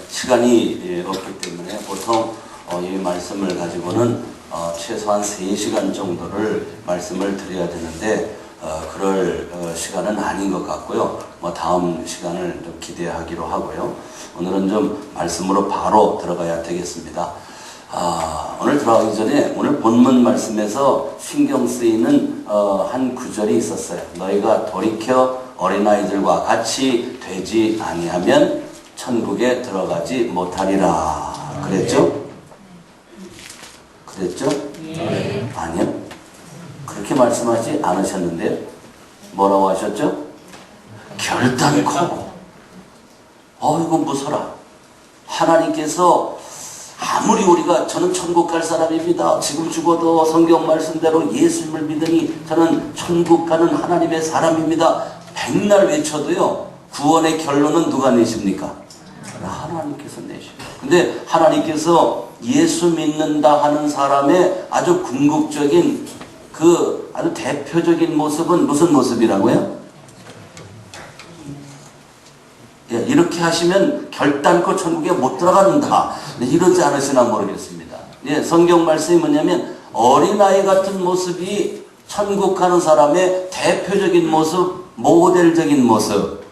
시간이 없기 때문에 보통 이 말씀을 가지고는 최소한 3시간 정도를 말씀을 드려야 되는데 그럴 시간은 아닌 것 같고요. 다음 시간을 좀 기대하기로 하고요. 오늘은 좀 말씀으로 바로 들어가야 되겠습니다. 오늘 들어가기 전에 오늘 본문 말씀에서 신경 쓰이는 한 구절이 있었어요. 너희가 돌이켜 어린아이들과 같이 되지 아니하면 천국에 들어가지 못하리라. 그랬죠? 그랬죠? 네. 아니요. 그렇게 말씀하지 않으셨는데요. 뭐라고 하셨죠? 결단코. 이거 무서라. 하나님께서 아무리 우리가 저는 천국 갈 사람입니다. 지금 죽어도 성경 말씀대로 예수님을 믿으니 저는 천국 가는 하나님의 사람입니다. 백날 외쳐도요. 구원의 결론은 누가 내십니까? 하나님께서 내십니다. 근데 하나님께서 예수 믿는다 하는 사람의 아주 궁극적인 아주 대표적인 모습은 무슨 모습이라고요? 이렇게 하시면 결단코 천국에 못 들어간다. 이러지 않으시나 모르겠습니다. 성경 말씀이 뭐냐면 어린아이 같은 모습이 천국 가는 사람의 대표적인 모습, 모델적인 모습.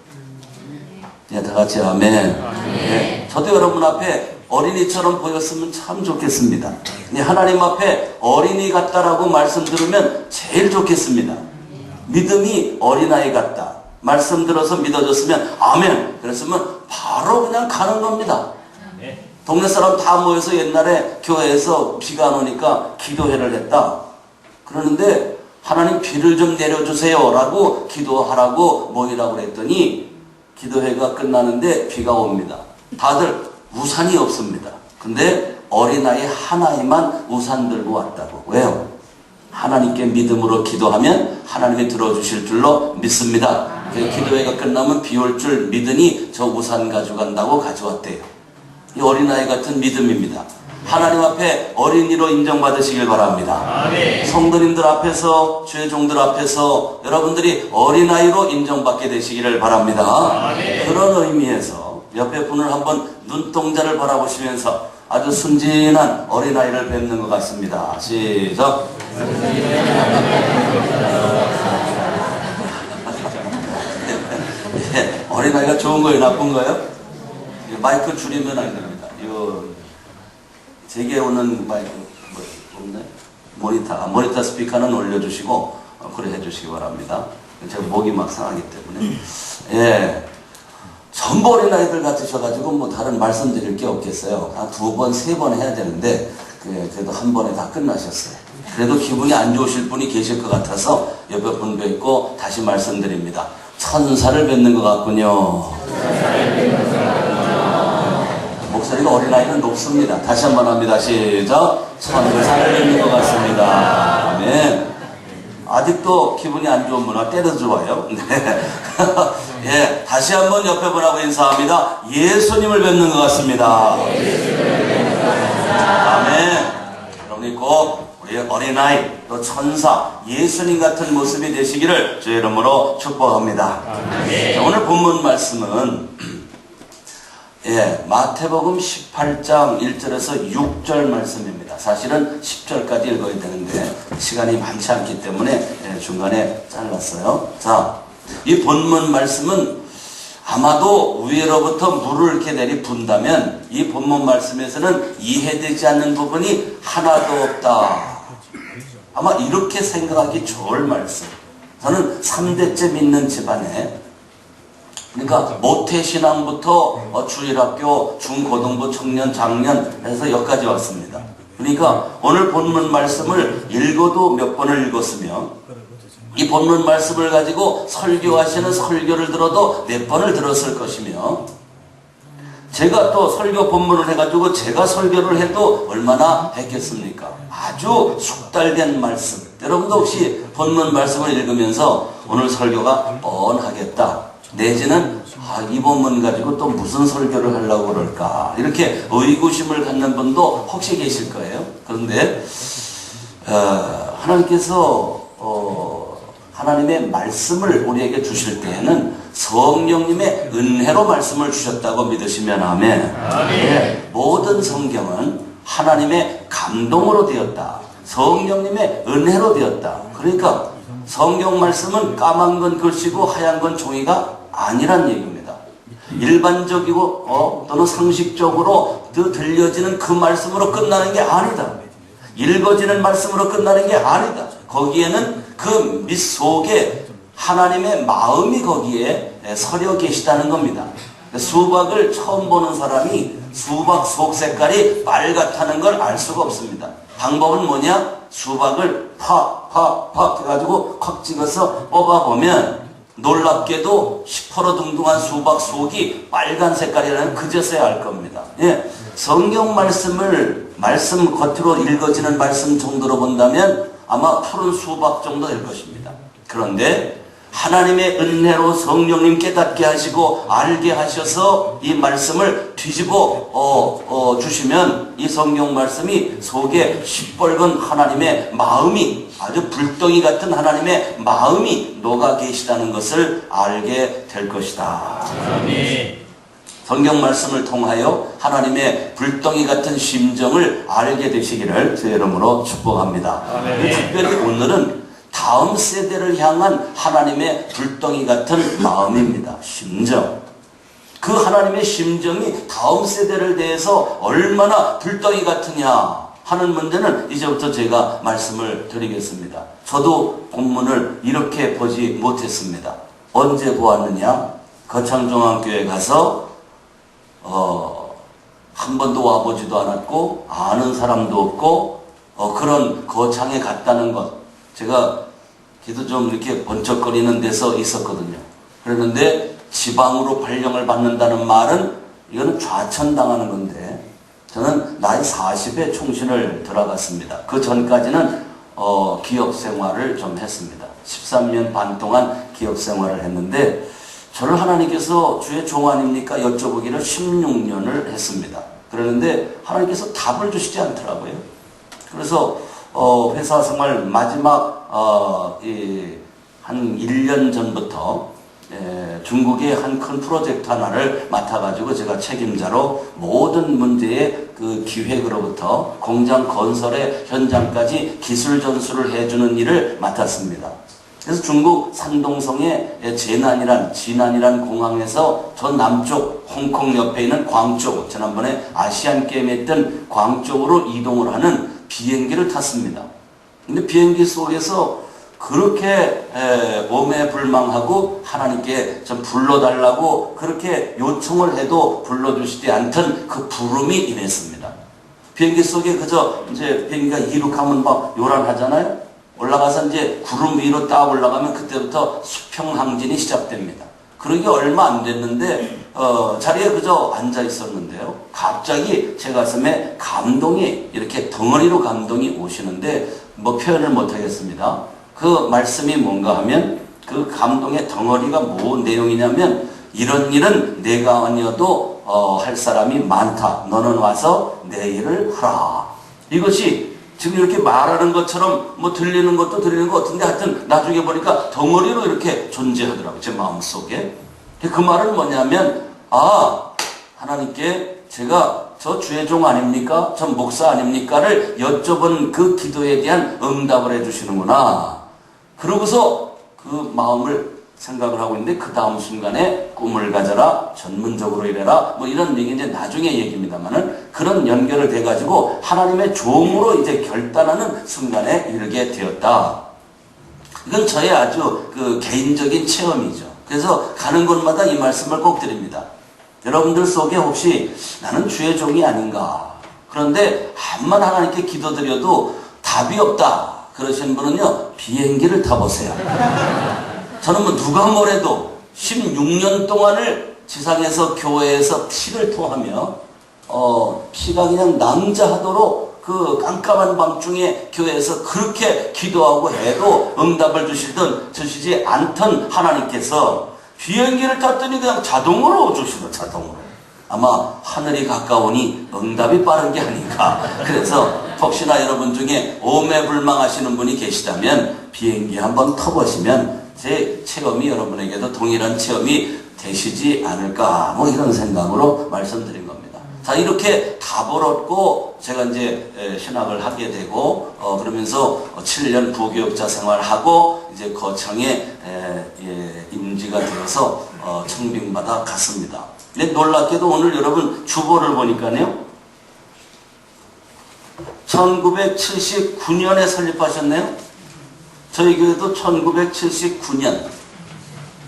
다 같이 아멘. 저도 여러분 앞에 어린이처럼 보였으면 참 좋겠습니다. 하나님 앞에 어린이 같다라고 말씀 들으면 제일 좋겠습니다. 믿음이 어린아이 같다. 말씀 들어서 믿어졌으면 아멘. 그랬으면 바로 그냥 가는 겁니다. 동네 사람 다 모여서 옛날에 교회에서 비가 안 오니까 기도회를 했다. 그러는데 하나님 비를 좀 내려주세요 라고 기도하라고 모이라고 그랬더니 기도회가 끝나는데 비가 옵니다. 다들 우산이 없습니다. 근데 어린아이 하나이만 우산 들고 왔다고. 왜요? 하나님께 믿음으로 기도하면 하나님이 들어주실 줄로 믿습니다. 기도회가 끝나면 비 올 줄 믿으니 저 우산 가져간다고 가져왔대요. 이 어린아이 같은 믿음입니다. 하나님 앞에 어린이로 인정받으시길 바랍니다. 아멘. 성도님들 앞에서, 주의 종들 앞에서 여러분들이 어린아이로 인정받게 되시기를 바랍니다. 아멘. 그런 의미에서 옆에 분을 한번 눈동자를 바라보시면서 아주 순진한 어린아이를 뵙는 것 같습니다. 시작. 어린아이가 좋은 거예요? 나쁜 거예요? 마이크 줄이면 안 됩니다. 제게 오는 마이크, 모니터 스피커는 올려주시고, 그래 해주시기 바랍니다. 제가 목이 막 상하기 때문에. 전부 어린아이들 같으셔가지고 다른 말씀드릴 게 없겠어요. 한 2번, 3번 해야 되는데, 그래도 한 번에 다 끝나셨어요. 그래도 기분이 안 좋으실 분이 계실 것 같아서 옆에 분 뵙고 다시 말씀드립니다. 천사를 뵙는 것 같군요. 목소리가 어린아이는 높습니다. 다시 한번 합니다. 시작. 천사를 뵙는 것 같습니다. 아멘. 아직도 기분이 안 좋은 분은 때려도 좋아요. 네. 다시 한번 옆에 분하고 인사합니다. 예수님을 뵙는 것 같습니다. 아멘. 그러니 꼭 우리 어린아이, 또 천사, 예수님 같은 모습이 되시기를 주의 이름으로 축복합니다. 자, 오늘 본문 말씀은 마태복음 18장 1절에서 6절 말씀입니다. 사실은 10절까지 읽어야 되는데 시간이 많지 않기 때문에 중간에 잘랐어요. 자, 이 본문 말씀은 아마도 위로부터 물을 이렇게 내리분다면 이 본문 말씀에서는 이해되지 않는 부분이 하나도 없다. 아마 이렇게 생각하기 좋을 말씀. 저는 3대째 믿는 집안에, 그러니까 모태신앙부터 주일학교, 중고등부, 청년, 장년 해서 여기까지 왔습니다. 그러니까 오늘 본문 말씀을 읽어도 몇 번을 읽었으며 이 본문 말씀을 가지고 설교하시는 설교를 들어도 몇 번을 들었을 것이며 제가 또 설교 본문을 해가지고 제가 설교를 해도 얼마나 했겠습니까? 아주 숙달된 말씀. 여러분도 혹시 본문 말씀을 읽으면서 오늘 설교가 뻔하겠다 내지는 이 본문 가지고 또 무슨 설교를 하려고 그럴까 이렇게 의구심을 갖는 분도 혹시 계실 거예요. 그런데 하나님께서 하나님의 말씀을 우리에게 주실 때에는 성령님의 은혜로 말씀을 주셨다고 믿으시면 아멘. 네, 모든 성경은 하나님의 감동으로 되었다. 성령님의 은혜로 되었다. 그러니까 성경 말씀은 까만 건 글씨고 하얀 건 종이가 아니란 얘기입니다. 일반적이고 또는 상식적으로 들려지는 그 말씀으로 끝나는 게 아니다. 읽어지는 말씀으로 끝나는 게 아니다. 거기에는 그 밑 속에 하나님의 마음이 거기에 서려 계시다는 겁니다. 수박을 처음 보는 사람이 수박 속 색깔이 빨갛다는 걸 알 수가 없습니다. 방법은 뭐냐? 수박을 팍 해가지고 콱 찍어서 뽑아보면 놀랍게도 시퍼러둥둥한 수박 속이 빨간 색깔이라는 그제서야 알 겁니다. 예, 성경 말씀 겉으로 읽어지는 말씀 정도로 본다면 아마 푸른 수박 정도 될 것입니다. 그런데 하나님의 은혜로 성령님 깨닫게 하시고 알게 하셔서 이 말씀을 뒤집어 주시면 이 성경 말씀이 속에 시뻘건 하나님의 마음이 아주 불덩이 같은 하나님의 마음이 녹아 계시다는 것을 알게 될 것이다. 아멘. 성경 말씀을 통하여 하나님의 불덩이 같은 심정을 알게 되시기를 주의 이름으로 축복합니다. 아멘. 특별히 오늘은 다음 세대를 향한 하나님의 불덩이 같은 마음입니다. 심정. 그 하나님의 심정이 다음 세대를 대해서 얼마나 불덩이 같으냐 하는 문제는 이제부터 제가 말씀을 드리겠습니다. 저도 본문을 이렇게 보지 못했습니다. 언제 보았느냐? 거창종합교회 가서 한 번도 와보지도 않았고 아는 사람도 없고 그런 거창에 갔다는 것. 제가 기도 좀 이렇게 번쩍거리는 데서 있었거든요. 그랬는데 지방으로 발령을 받는다는 말은 이거는 좌천당하는 건데 저는 나이 40에 총신을 들어갔습니다. 그 전까지는 기업 생활을 좀 했습니다. 13년 반 동안 기업 생활을 했는데 저를 하나님께서 주의 종 아닙니까? 여쭤보기를 16년을 했습니다. 그러는데 하나님께서 답을 주시지 않더라고요. 그래서 회사 생활 마지막 한 1년 전부터 중국의 한 큰 프로젝트 하나를 맡아가지고 제가 책임자로 모든 문제의 그 기획으로부터 공장 건설의 현장까지 기술 전수를 해주는 일을 맡았습니다. 그래서 중국 산동성의 진안이란 공항에서 저 남쪽 홍콩 옆에 있는 광저우, 지난번에 아시안 게임 했던 광저우로 이동을 하는 비행기를 탔습니다. 근데 비행기 속에서 그렇게 오매불망하고 하나님께 좀 불러달라고 그렇게 요청을 해도 불러주시지 않던 그 부름이 임했습니다. 비행기 속에 그저 이제 비행기가 이륙하면 막 요란하잖아요. 올라가서 이제 구름 위로 딱 올라가면 그때부터 수평항진이 시작됩니다. 그러기 얼마 안 됐는데 자리에 그저 앉아 있었는데요. 갑자기 제 가슴에 감동이 이렇게 덩어리로 감동이 오시는데 뭐 표현을 못 하겠습니다. 그 말씀이 뭔가 하면 그 감동의 덩어리가 뭔 내용이냐면 이런 일은 내가 아니어도 할 사람이 많다. 너는 와서 내 일을 하라. 이것이 지금 이렇게 말하는 것처럼 뭐 들리는 것도 들리는 것 같은데 하여튼 나중에 보니까 덩어리로 이렇게 존재하더라고요. 제 마음속에. 그 말은 뭐냐면 하나님께 제가 저 주의 종 아닙니까? 저 목사 아닙니까?를 여쭤본 그 기도에 대한 응답을 해주시는구나. 그러고서 그 마음을 생각을 하고 있는데 그 다음 순간에 꿈을 가져라, 전문적으로 일해라, 뭐 이런 얘기 이제 나중에 얘기입니다만은 그런 연결을 돼가지고 하나님의 종으로 이제 결단하는 순간에 이르게 되었다. 이건 저의 아주 그 개인적인 체험이죠. 그래서 가는 곳마다 이 말씀을 꼭 드립니다. 여러분들 속에 혹시 나는 주의 종이 아닌가? 그런데 암만 하나님께 기도드려도 답이 없다. 그러신 분은요, 비행기를 타보세요. 저는 뭐 누가 뭐래도 16년 동안을 지상에서 교회에서 피를 토하며 피가 그냥 낭자하도록 그 깜깜한 밤중에 교회에서 그렇게 기도하고 해도 응답을 주시지 않던 하나님께서 비행기를 탔더니 그냥 자동으로 주시더라고요. 자동으로. 아마 하늘이 가까우니 응답이 빠른 게 아닌가. 그래서 혹시나 여러분 중에 오매불망하시는 분이 계시다면 비행기 한번 타보시면 제 체험이 여러분에게도 동일한 체험이 되시지 않을까, 뭐 이런 생각으로 말씀드린 겁니다. 자, 이렇게 답을 얻고 제가 이제 신학을 하게 되고, 그러면서 7년 부교육자 생활하고 이제 거창에 임지가 되어서 청빙받아 갔습니다. 근데 놀랍게도 오늘 여러분 주보를 보니까요, 1979년에 설립하셨네요. 저희 교회도 1979년.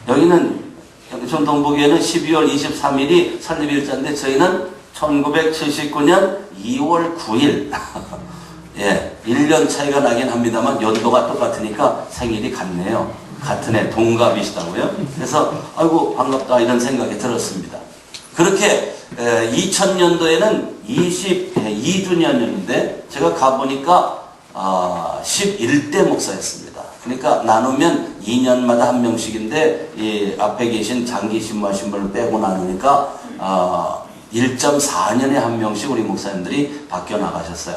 여기는 영천동부교회는 12월 23일이 설립일자인데 저희는 1979년 2월 9일. 예, 1년 차이가 나긴 합니다만 연도가 똑같으니까 생일이 같네요. 같은 해 동갑이시다고요. 그래서 아이고 반갑다 이런 생각이 들었습니다. 그렇게 2000년도에는 22주년이었는데 제가 가보니까 11대 목사였습니다. 그러니까 나누면 2년마다 한 명씩인데 이 앞에 계신 장기 신부하신 분을 빼고 나누니까 1.4년에 한 명씩 우리 목사님들이 바뀌어 나가셨어요.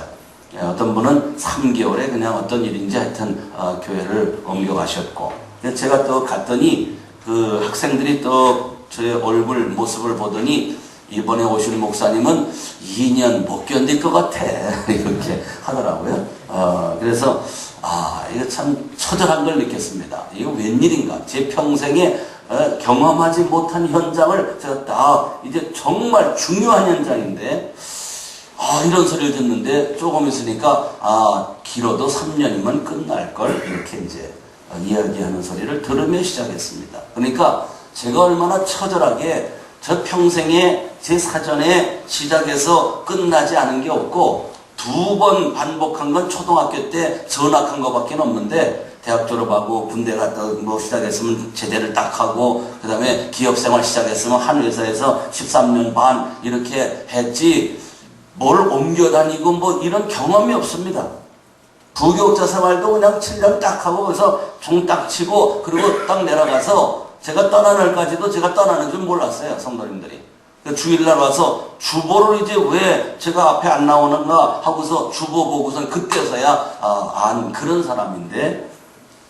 어떤 분은 3개월에 그냥 어떤 일인지 하여튼 교회를 옮겨가셨고, 제가 또 갔더니 그 학생들이 또 저의 얼굴 모습을 보더니 이번에 오신 목사님은 2년 못 견딜 것 같아 이렇게 하더라고요. 그래서 이거 참 처절한 걸 느꼈습니다. 이거 웬일인가, 제 평생에 경험하지 못한 현장을 제가 다 이제 정말 중요한 현장인데 이런 소리를 듣는데 조금 있으니까 길어도 3년이면 끝날걸 이렇게 이제 이야기하는 소리를 들으며 시작했습니다. 그러니까 제가 얼마나 처절하게 저 평생에 제 사전에 시작해서 끝나지 않은 게 없고 2번 반복한 건 초등학교 때 전학한 것밖에 없는데 대학 졸업하고 군대 갔다 뭐 시작했으면 제대를 딱 하고 그 다음에 기업생활 시작했으면 한 회사에서 13년 반 이렇게 했지 뭘 옮겨 다니고 뭐 이런 경험이 없습니다. 부교육자 생활도 그냥 7년 딱 하고 그래서 종 딱 치고 그리고 딱 내려가서 제가 떠나는 날까지도 제가 떠나는 줄 몰랐어요. 성도님들이. 주일날 와서 주보를 이제 왜 제가 앞에 안 나오는가 하고서 주보 보고서 그때서야 안 그런 사람인데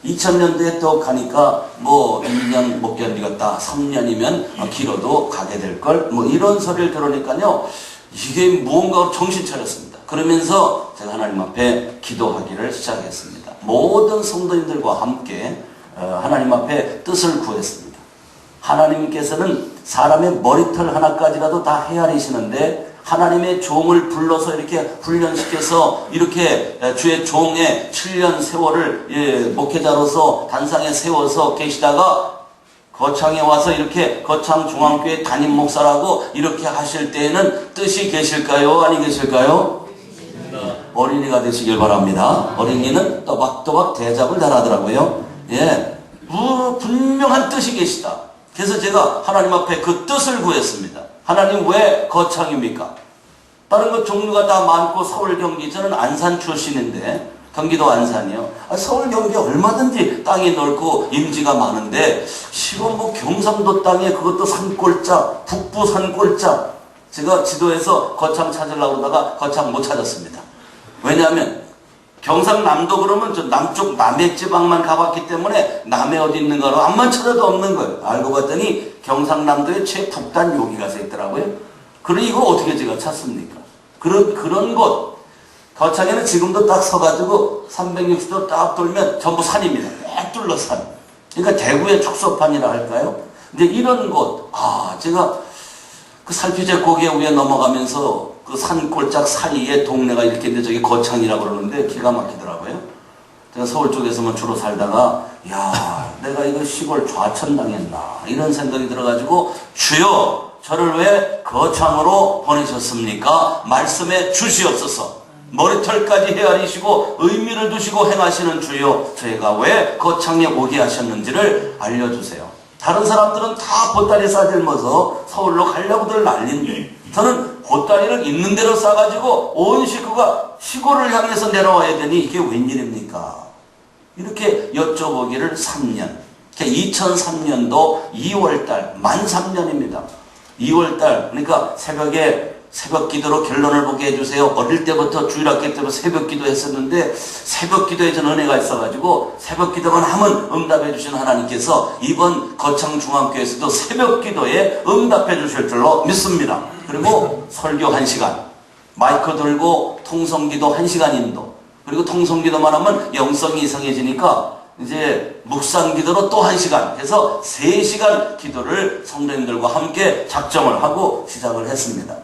2000년도에 또 가니까 뭐 2년 못 견디겠다 3년이면 길어도 가게 될걸 뭐 이런 소리를 들으니까요 이게 무언가 정신 차렸습니다. 그러면서 제가 하나님 앞에 기도하기를 시작했습니다. 모든 성도님들과 함께 하나님 앞에 뜻을 구했습니다. 하나님께서는 사람의 머리털 하나까지라도 다 헤아리시는데 하나님의 종을 불러서 이렇게 훈련시켜서 이렇게 주의 종의 7년 세월을 목회자로서 단상에 세워서 계시다가 거창에 와서 이렇게 거창 중앙교회 담임 목사라고 이렇게 하실 때에는 뜻이 계실까요? 아니 계실까요? 어린이가 되시길 바랍니다. 어린이는 또박또박 대답을 잘하더라고요. 예, 분명한 뜻이 계시다. 그래서 제가 하나님 앞에 그 뜻을 구했습니다. 하나님 왜 거창입니까? 다른 것 종류가 다 많고 서울 경기 저는 안산 출신인데 경기도 안산이요. 서울 경기 얼마든지 땅이 넓고 임지가 많은데 지금 뭐 경상도 땅에 그것도 산골짜 북부 산골짜 제가 지도에서 거창 찾으려고 그러다가 거창 못 찾았습니다. 왜냐하면 경상남도 그러면 저 남쪽 남해 지방만 가봤기 때문에 남해 어디 있는가로 암만 찾아도 없는 거예요. 알고 봤더니 경상남도에 최북단 여기가 서 있더라고요. 그러니 이걸 어떻게 제가 찾습니까? 그런 곳 거창에는 지금도 딱 서가지고 360도 딱 돌면 전부 산입니다. 쫙 둘러산. 그러니까 대구의 축소판이라 할까요? 근데 이런 곳 제가 그 살피제 고개 위에 넘어가면서 그 산골짝 사이에 동네가 이렇게 있는데 저기 거창이라고 그러는데 기가 막히더라고요. 제가 서울 쪽에서만 주로 살다가 야 내가 이거 시골 좌천당했나 이런 생각이 들어가지고 주여 저를 왜 거창으로 보내셨습니까? 말씀해 주시옵소서. 머리털까지 헤아리시고 의미를 두시고 행하시는 주여 저희가 왜 거창에 오게 하셨는지를 알려주세요. 다른 사람들은 다 보따리 싸들면서 서울로 가려고들 난리인데 저는 보따리를 있는 대로 싸가지고 온 식구가 시골을 향해서 내려와야 되니 이게 웬일입니까? 이렇게 여쭤보기를 3년. 2003년도 2월달 만 3년입니다. 2월달 그러니까 새벽에 새벽 기도로 결론을 보게 해주세요. 어릴 때부터 주일학교 때부터 새벽 기도 했었는데 새벽 기도에 전 은혜가 있어가지고 새벽 기도만 하면 응답해 주시는 하나님께서 이번 거창 중앙교회에서도 새벽 기도에 응답해 주실 줄로 믿습니다. 그리고 설교 1시간, 마이크 들고 통성기도 1시간 인도, 그리고 통성기도만 하면 영성이 이상해지니까 이제 묵상기도로 또 1시간 해서 3시간 기도를 성도님들과 함께 작정을 하고 시작을 했습니다.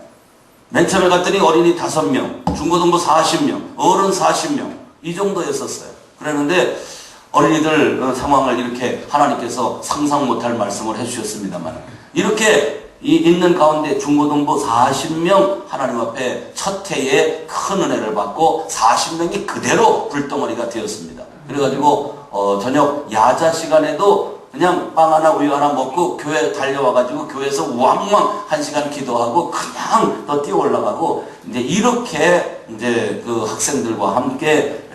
맨 처음에 갔더니 어린이 5명, 중고등부 40명, 어른 40명 이 정도였었어요. 그랬는데 어린이들 상황을 이렇게 하나님께서 상상 못할 말씀을 해주셨습니다만 이렇게 있는 가운데 중고등부 40명 하나님 앞에 첫 해에 큰 은혜를 받고 40명이 그대로 불덩어리가 되었습니다. 그래가지고 저녁 야자 시간에도 그냥 빵 하나 우유 하나 먹고 교회 달려와가지고 교회에서 왕왕 1시간 기도하고 그냥 더 뛰어 올라가고 이제 이렇게 이제 그 학생들과 함께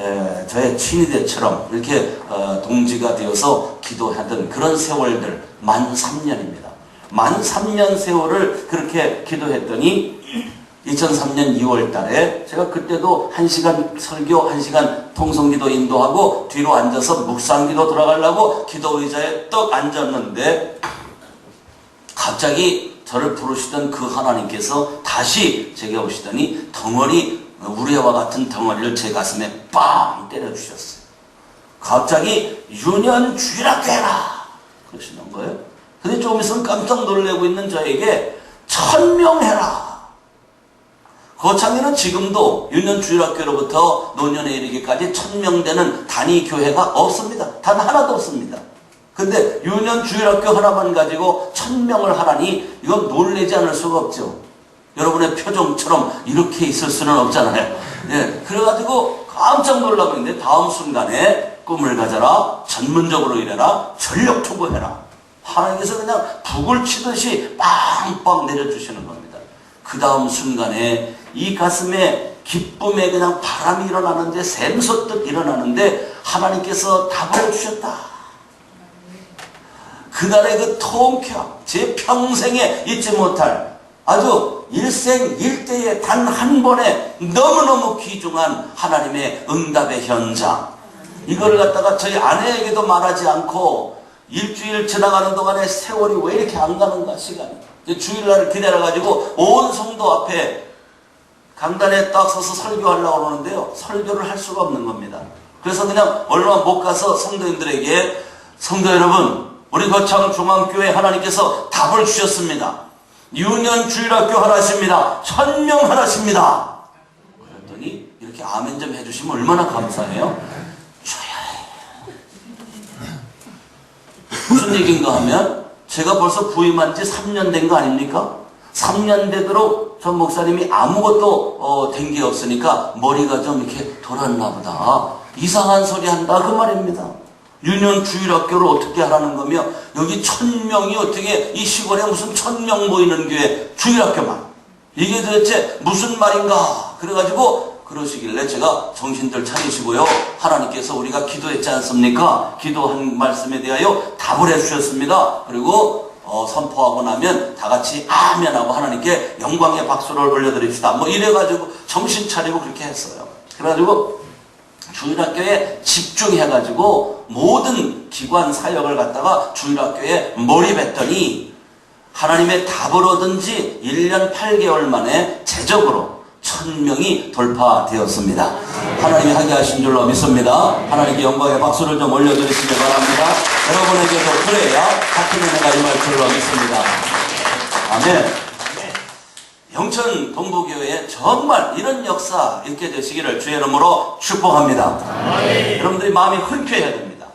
저의 친위대처럼 이렇게 동지가 되어서 기도하던 그런 세월들 만 3년입니다. 만 3년 세월을 그렇게 기도했더니 2003년 2월 달에 제가 그때도 1시간 설교 1시간 통성기도 인도하고 뒤로 앉아서 묵상기도 들어가려고 기도 의자에 떡 앉았는데 갑자기 저를 부르시던 그 하나님께서 다시 제게 오시더니 덩어리 우레와 같은 덩어리를 제 가슴에 빵 때려주셨어요. 갑자기 유년 주일학교 해라 그러시는 거예요. 근데 조금 있으면 깜짝 놀라고 있는 저에게 1000명 해라. 거창에는 지금도 유년주일학교로부터 노년에 이르기까지 1000명 되는 단위교회가 없습니다. 단 하나도 없습니다. 근데 유년주일학교 하나만 가지고 1000명을 하라니 이건 놀라지 않을 수가 없죠. 여러분의 표정처럼 이렇게 있을 수는 없잖아요. 예, 그래가지고 깜짝 놀라고 있는데 다음 순간에 꿈을 가져라, 전문적으로 일해라, 전력 투구해라. 하나님께서 그냥 북을 치듯이 빵빵 내려주시는 겁니다. 그 다음 순간에 이 가슴에 기쁨에 그냥 바람이 일어나는데 샘솟듯 일어나는데 하나님께서 답을 주셨다. 그날의 그 통쾌함, 제 평생에 잊지 못할 아주 일생일대의 단 한 번에 너무너무 귀중한 하나님의 응답의 현장. 이걸 갖다가 저희 아내에게도 말하지 않고 일주일 지나가는 동안에 세월이 왜 이렇게 안 가는가 시간이. 주일날을 기다려가지고 온 성도 앞에 강단에 딱 서서 설교하려고 그러는데요. 설교를 할 수가 없는 겁니다. 그래서 그냥 얼마 못 가서 성도님들에게 성도 여러분 우리 거창 중앙교회 하나님께서 답을 주셨습니다. 유년 주일학교 하나십니다. 1000명 하나십니다. 그랬더니 이렇게 아멘 좀 해주시면 얼마나 감사해요. 무슨 얘기인가 하면 제가 벌써 부임한 지 3년 된 거 아닙니까? 3년 되도록 전 목사님이 아무것도 된 게 없으니까 머리가 좀 이렇게 돌았나 보다. 이상한 소리 한다 그 말입니다. 유년 주일학교를 어떻게 하라는 거며 여기 1000명이 어떻게 이 시골에 무슨 1000명 모이는 교회 주일학교만 이게 도대체 무슨 말인가 그래가지고 그러시길래 제가 정신들 차리시고요. 하나님께서 우리가 기도했지 않습니까? 기도한 말씀에 대하여 답을 해주셨습니다. 그리고 선포하고 나면 다 같이 아멘하고 하나님께 영광의 박수를 올려드립시다. 뭐 이래가지고 정신 차리고 그렇게 했어요. 그래가지고 주일학교에 집중해가지고 모든 기관 사역을 갖다가 주일학교에 몰입했더니 하나님의 답을 얻은 지 1년 8개월 만에 제적으로 1000명이 돌파되었습니다. 하나님이 하게 하신 줄로 믿습니다. 하나님께 영광의 박수를 좀 올려드리시기 바랍니다. 여러분에게도 그래야 같은 은혜가 임할 줄로 믿습니다. 아멘. 영천 동부교회에 정말 이런 역사 있게 되시기를 주의 이름으로 축복합니다. 여러분들이 마음이 흔쾌해야 됩니다.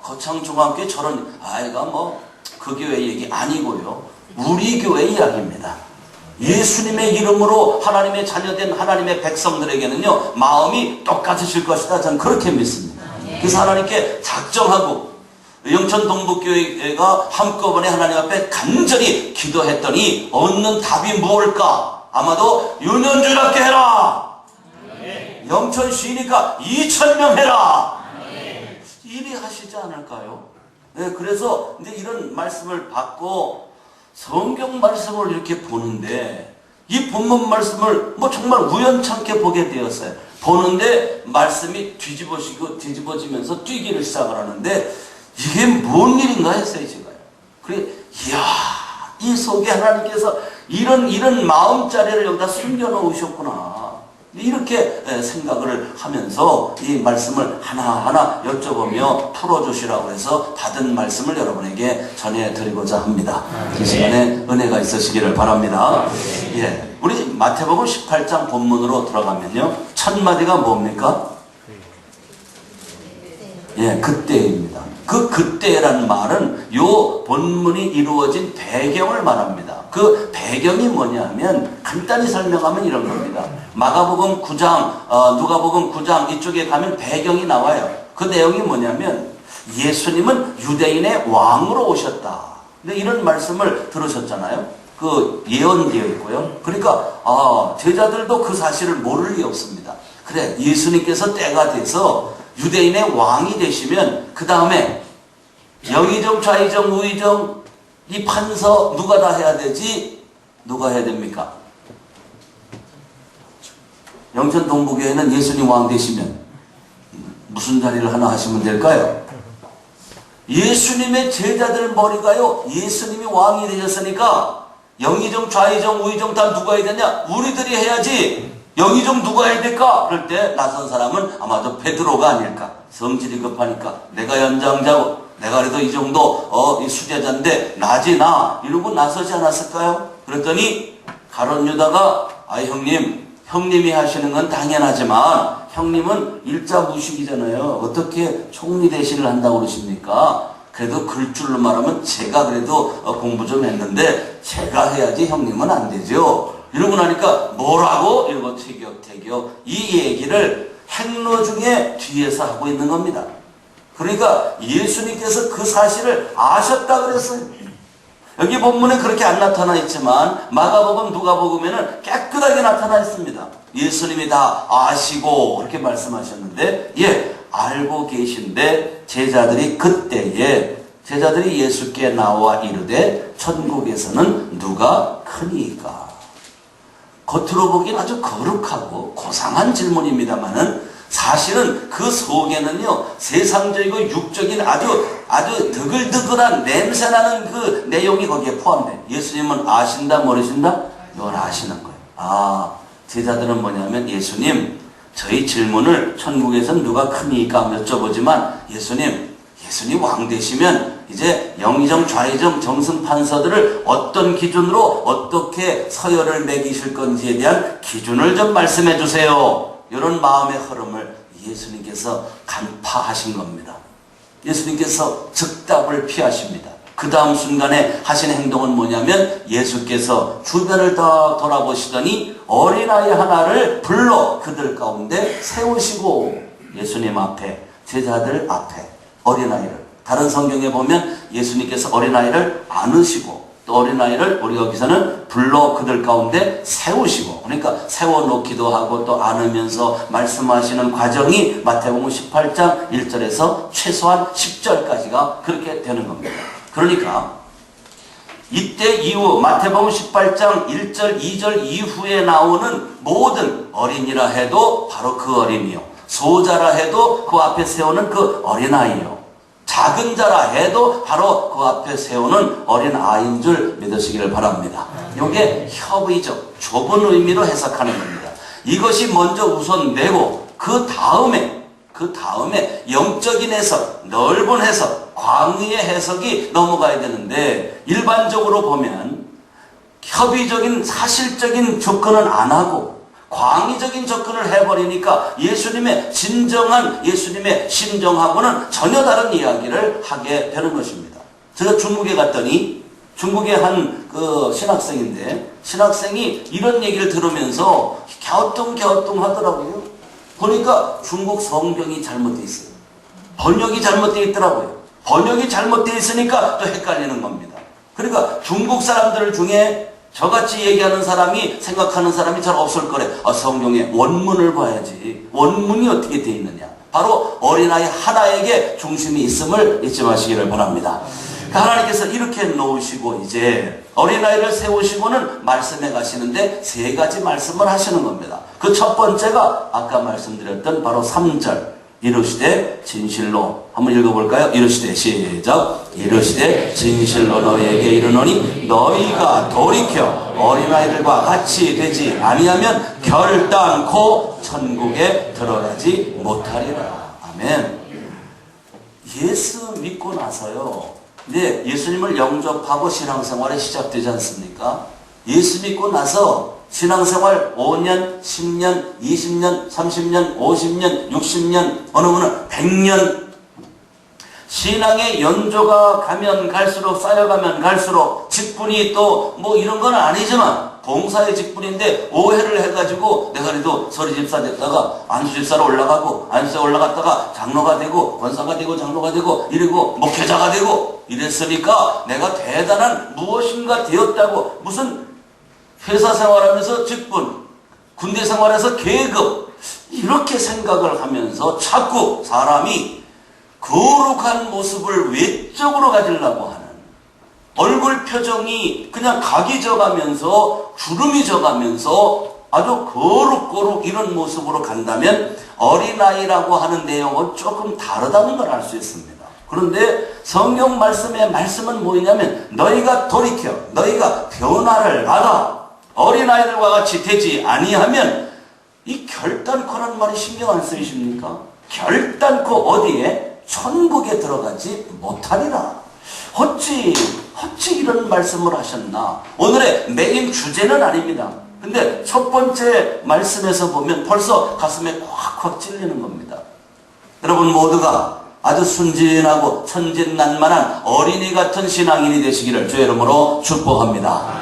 거창 중앙교회 저런 아이가 뭐 그 교회 얘기 아니고요. 우리 교회 이야기입니다. 예수님의 이름으로 하나님의 자녀된 하나님의 백성들에게는요 마음이 똑같으실 것이다. 저는 그렇게 믿습니다. 그래서 하나님께 작정하고 영천 동북교회가 한꺼번에 하나님 앞에 간절히 기도했더니 얻는 답이 무엇일까? 아마도 유년주일학교 해라. 영천 시니까 2000명 해라. 이리 하시지 않을까요? 네, 그래서 이제 이런 말씀을 받고 성경 말씀을 이렇게 보는데 이 본문 말씀을 뭐 정말 우연찮게 보게 되었어요. 보는데 말씀이 뒤집어지면서 뛰기를 시작을 하는데 이게 뭔 일인가 했어요, 제가요. 그래, 이야, 이 속에 하나님께서 이런 마음자리를 여기다 숨겨 놓으셨구나. 이렇게 생각을 하면서 이 말씀을 하나하나 여쭤보며 풀어주시라고 해서 받은 말씀을 여러분에게 전해드리고자 합니다. 이 시간에 은혜가 있으시기를 바랍니다. 예, 우리 마태복음 18장 본문으로 들어가면요, 첫 마디가 뭡니까? 예, 그때입니다. 그때라는 말은 요 본문이 이루어진 배경을 말합니다. 그 배경이 뭐냐면 간단히 설명하면 이런 겁니다. 마가복음 9장, 누가복음 9장 이쪽에 가면 배경이 나와요. 그 내용이 뭐냐면 예수님은 유대인의 왕으로 오셨다. 근데 이런 말씀을 들으셨잖아요. 그 예언되어 있고요. 그러니까 제자들도 그 사실을 모를 리 없습니다. 그래, 예수님께서 때가 돼서 유대인의 왕이 되시면 그 다음에 영의정, 좌의정, 우의정 이 판서 누가 다 해야 되지? 누가 해야 됩니까? 영천 동부교회는 예수님 왕 되시면 무슨 자리를 하나 하시면 될까요? 예수님의 제자들 머리가요, 예수님이 왕이 되셨으니까 영의정, 좌의정, 우의정 다 누가 해야 되냐? 우리들이 해야지. 영의정 누가 해야 될까? 그럴 때 나선 사람은 아마도 베드로가 아닐까. 성질이 급하니까 내가 연장자고 내가 그래도 이 정도 이 수제자인데 나지 나 이러고 나서지 않았을까요? 그랬더니 가룟 유다가 형님이 하시는 건 당연하지만 형님은 일자 무식이잖아요. 어떻게 총리 대신을 한다고 그러십니까? 그래도 글 줄로 말하면 제가 그래도 공부 좀 했는데 제가 해야지 형님은 안 되죠. 이러고 나니까 뭐라고? 이러고 티격태격 이 얘기를 행로 중에 뒤에서 하고 있는 겁니다. 그러니까 예수님께서 그 사실을 아셨다 그랬어요. 여기 본문에 그렇게 안 나타나 있지만 마가복음, 누가복음에는 깨끗하게 나타나 있습니다. 예수님이 다 아시고 그렇게 말씀하셨는데 알고 계신데 제자들이 그때에 제자들이 예수께 나와 이르되 천국에서는 누가 크니까. 겉으로 보기엔 아주 거룩하고 고상한 질문입니다만은 사실은 그 속에는요, 세상적이고 육적인 아주 드글드글한 냄새나는 그 내용이 거기에 포함돼요. 예수님은 아신다, 모르신다? 이걸 아시는 거예요. 제자들은 뭐냐면 예수님, 저희 질문을 천국에서는 누가 크니까 여쭤보지만 예수님 왕 되시면 이제 영의정, 좌의정, 정승판서들을 어떤 기준으로 어떻게 서열을 매기실 건지에 대한 기준을 좀 말씀해 주세요. 이런 마음의 흐름을 예수님께서 간파하신 겁니다. 예수님께서 즉답을 피하십니다. 그 다음 순간에 하신 행동은 뭐냐면 예수께서 주변을 다 돌아보시더니 어린아이 하나를 불러 그들 가운데 세우시고 예수님 앞에, 제자들 앞에 어린아이를, 다른 성경에 보면 예수님께서 어린아이를 안으시고 또 어린아이를 우리 여기서는 불러 그들 가운데 세우시고, 그러니까 세워놓기도 하고 또 안으면서 말씀하시는 과정이 마태복음 18장 1절에서 최소한 10절까지가 그렇게 되는 겁니다. 그러니까 이때 이후 마태복음 18장 1절 2절 이후에 나오는 모든 어린이라 해도 바로 그 어린이요, 소자라 해도 그 앞에 세우는 그 어린아이요, 작은 자라 해도 바로 그 앞에 세우는 어린아이인 줄 믿으시기를 바랍니다. 이게 협의적, 좁은 의미로 해석하는 겁니다. 이것이 먼저 우선되고 그 다음에 영적인 해석, 넓은 해석, 광의의 해석이 넘어가야 되는데 일반적으로 보면 협의적인 사실적인 접근은 안 하고 광의적인 접근을 해버리니까 예수님의 진정한 예수님의 심정하고는 전혀 다른 이야기를 하게 되는 것입니다. 제가 중국에 갔더니 중국의 한 그 신학생인데 신학생이 이런 얘기를 들으면서 갸우뚱갸우뚱 하더라고요. 보니까 중국 성경이 잘못되어 있어요. 번역이 잘못되어 있더라고요. 번역이 잘못되어 있으니까 또 헷갈리는 겁니다. 그러니까 중국 사람들 중에 저같이 얘기하는 사람이 생각하는 사람이 잘 없을 거래. 성경의 원문을 봐야지. 원문이 어떻게 되어 있느냐. 바로 어린아이 하나에게 중심이 있음을 잊지 마시기를 바랍니다. 하나님께서 이렇게 놓으시고 이제 어린아이를 세우시고는 말씀해 가시는데 세 가지 말씀을 하시는 겁니다. 그 첫 번째가 아까 말씀드렸던 바로 3절. 이르시되 진실로 한번 읽어볼까요? 이르시되 시작. 이르시되 진실로 너희에게 이르노니 너희가 돌이켜 어린아이들과 같이 되지 아니하면 결단코 천국에 들어가지 못하리라. 아멘. 예수 믿고 나서요, 이제 예수님을 영접하고 신앙생활이 시작되지 않습니까? 예수 믿고 나서 신앙생활 5년, 10년, 20년, 30년, 50년, 60년, 어느 분은 100년. 신앙의 연조가 가면 갈수록, 쌓여가면 갈수록 직분이 또 뭐 이런 건 아니지만 봉사의 직분인데 오해를 해가지고 내가 그래도 서리집사 됐다가 안수집사로 올라가고 안수에 올라갔다가 장로가 되고 권사가 되고 장로가 되고 이러고 목회자가 되고 이랬으니까 내가 대단한 무엇인가 되었다고, 무슨 회사 생활하면서 직분, 군대 생활에서 계급, 이렇게 생각을 하면서 자꾸 사람이 거룩한 모습을 외적으로 가지려고 하는, 얼굴 표정이 그냥 각이 져가면서 주름이 져가면서 아주 거룩거룩 이런 모습으로 간다면 어린아이라고 하는 내용은 조금 다르다는 걸 알 수 있습니다. 그런데 성경 말씀의 말씀은 뭐냐면 너희가 돌이켜, 너희가 변화를 받아 어린아이들과 같이 되지 아니하면, 이 결단코란 말이 신경 안 쓰이십니까? 결단코 어디에? 천국에 들어가지 못하리라. 어찌 이런 말씀을 하셨나? 오늘의 메인 주제는 아닙니다. 근데 첫 번째 말씀에서 보면 벌써 가슴에 콱콱 찔리는 겁니다. 여러분 모두가 아주 순진하고 천진난만한 어린이 같은 신앙인이 되시기를 주의 이름으로 축복합니다.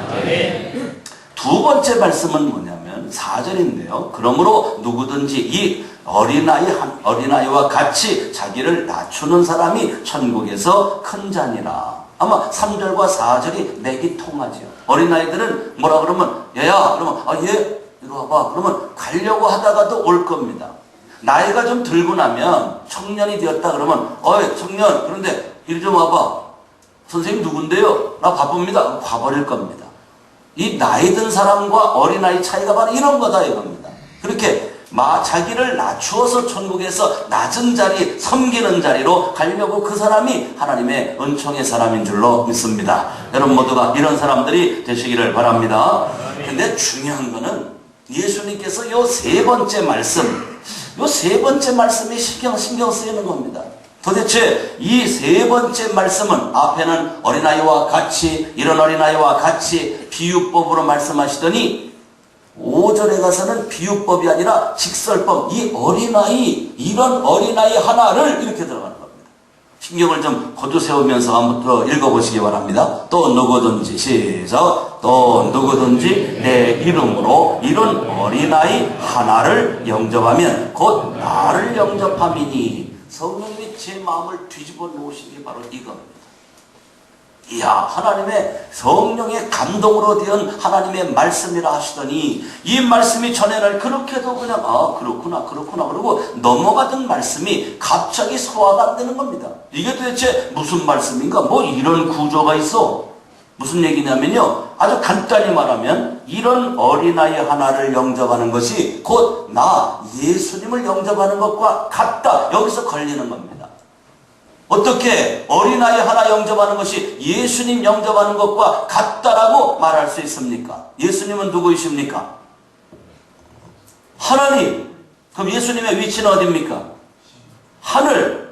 두 번째 말씀은 뭐냐면 4절인데요. 그러므로 누구든지 이 어린아이와 같이 자기를 낮추는 사람이 천국에서 큰 자니라. 아마 3절과 4절이 맥이 통하죠. 어린아이들은 뭐라 그러면 얘야, 그러면 얘 이리 와봐. 그러면 가려고 하다가도 올 겁니다. 나이가 좀 들고 나면 청년이 되었다 그러면 어이 청년, 그런데 이리 좀 와봐. 선생님 누군데요? 나 바쁩니다. 가버릴 겁니다. 이 나이 든 사람과 어린아이 차이가 바로 이런 거다 이겁니다. 그렇게 자기를 낮추어서 천국에서 낮은 자리, 섬기는 자리로 가려고 그 사람이 하나님의 은총의 사람인 줄로 믿습니다. 여러분 모두가 이런 사람들이 되시기를 바랍니다. 근데 중요한 거는 예수님께서 요 세 번째 말씀이 신경 쓰이는 겁니다. 도대체 이 세 번째 말씀은 앞에는 어린아이와 같이, 이런 어린아이와 같이 비유법으로 말씀하시더니 5절에 가서는 비유법이 아니라 직설법, 이 어린아이, 이런 어린아이 하나를 이렇게 들어가는 겁니다. 신경을 좀 고두세우면서 한번 또 읽어보시기 바랍니다. 또 누구든지, 시작. 또 누구든지 내 이름으로 이런 어린아이 하나를 영접하면 곧 나를 영접함이니. 성령님이 제 마음을 뒤집어 놓으신 게 바로 이겁니다. 이야, 하나님의 성령의 감동으로 된 하나님의 말씀이라 하시더니 이 말씀이 전에는 그렇게도 그냥 그렇구나 그러고 넘어가던 말씀이 갑자기 소화가 안 되는 겁니다. 이게 도대체 무슨 말씀인가? 뭐 이런 구조가 있어? 무슨 얘기냐면요, 아주 간단히 말하면 이런 어린아이 하나를 영접하는 것이 곧 나 예수님을 영접하는 것과 같다. 여기서 걸리는 겁니다. 어떻게 어린아이 하나 영접하는 것이 예수님 영접하는 것과 같다라고 말할 수 있습니까? 예수님은 누구이십니까? 하나님. 그럼 예수님의 위치는 어디입니까? 하늘.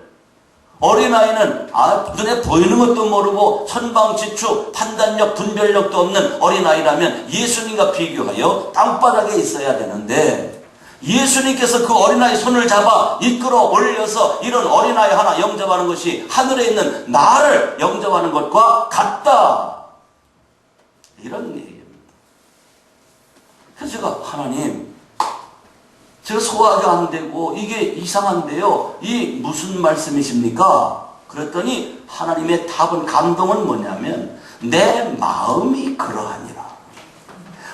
어린아이는 눈에 보이는 것도 모르고 천방지축, 판단력, 분별력도 없는 어린아이라면 예수님과 비교하여 땅바닥에 있어야 되는데, 예수님께서 그 어린아이 손을 잡아 이끌어 올려서 이런 어린아이 하나 영접하는 것이 하늘에 있는 나를 영접하는 것과 같다. 이런 얘기입니다. 그래서 제가 하나님, 제가 소화가 안 되고 이게 이상한데요. 이 무슨 말씀이십니까? 그랬더니 하나님의 답은, 감동은 뭐냐면 내 마음이 그러하니라.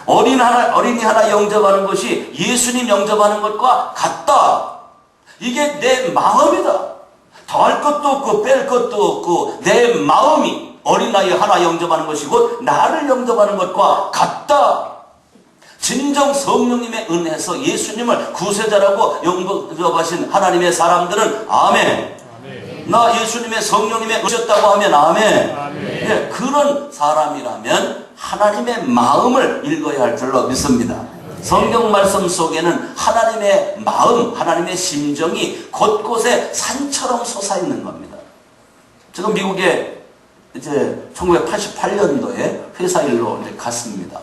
어린이 하나 영접하는 것이 예수님 영접하는 것과 같다. 이게 내 마음이다. 더할 것도 없고 뺄 것도 없고 내 마음이 어린아이 하나 영접하는 것이고 나를 영접하는 것과 같다. 진정 성령님의 은혜에서 예수님을 구세자라고 영접하신 하나님의 사람들은 아멘. 나 예수님의 성령님의 은혜였다고 하면 아멘. 네, 그런 사람이라면 하나님의 마음을 읽어야 할 줄로 믿습니다. 성경 말씀 속에는 하나님의 마음, 하나님의 심정이 곳곳에 산처럼 솟아있는 겁니다. 지금 미국에 이제 1988년도에 회사 일로 이제 갔습니다.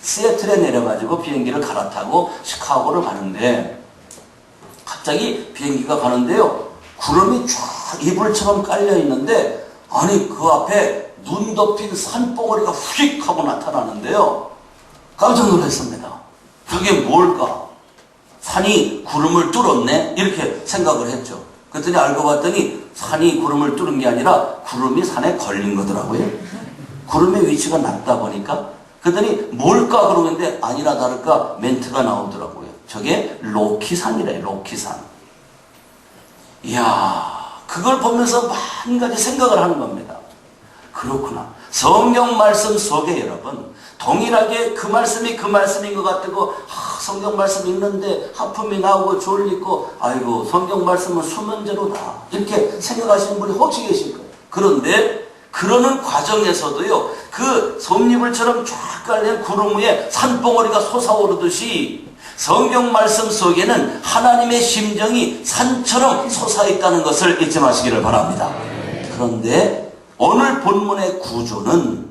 시애틀에 내려가지고 비행기를 갈아타고 시카고를 가는데 갑자기 비행기가 가는데요. 구름이 쫙 이불처럼 깔려 있는데 아니 그 앞에 눈 덮인 산봉우리가 휙 하고 나타나는데요. 깜짝 놀랐습니다. 그게 뭘까? 산이 구름을 뚫었네? 이렇게 생각을 했죠. 그랬더니 알고 봤더니 산이 구름을 뚫은 게 아니라 구름이 산에 걸린 거더라고요. 구름의 위치가 낮다 보니까 그랬더니 뭘까 그러는데 아니나 다를까 멘트가 나오더라고요. 저게 로키산이래. 로키산. 이야, 그걸 보면서 만 가지 생각을 하는 겁니다. 그렇구나. 성경 말씀 속에 여러분 동일하게 그 말씀이 그 말씀인 것 같고 성경 말씀 읽는데 하품이 나오고 졸리고 아이고 성경 말씀은 수면제로다 이렇게 생각하시는 분이 혹시 계실 거예요. 그런데 그러는 과정에서도요, 그 솜니불처럼 쫙 깔린 구름 위에 산봉우리가 솟아오르듯이 성경 말씀 속에는 하나님의 심정이 산처럼 솟아있다는 것을 잊지 마시기를 바랍니다. 그런데 오늘 본문의 구조는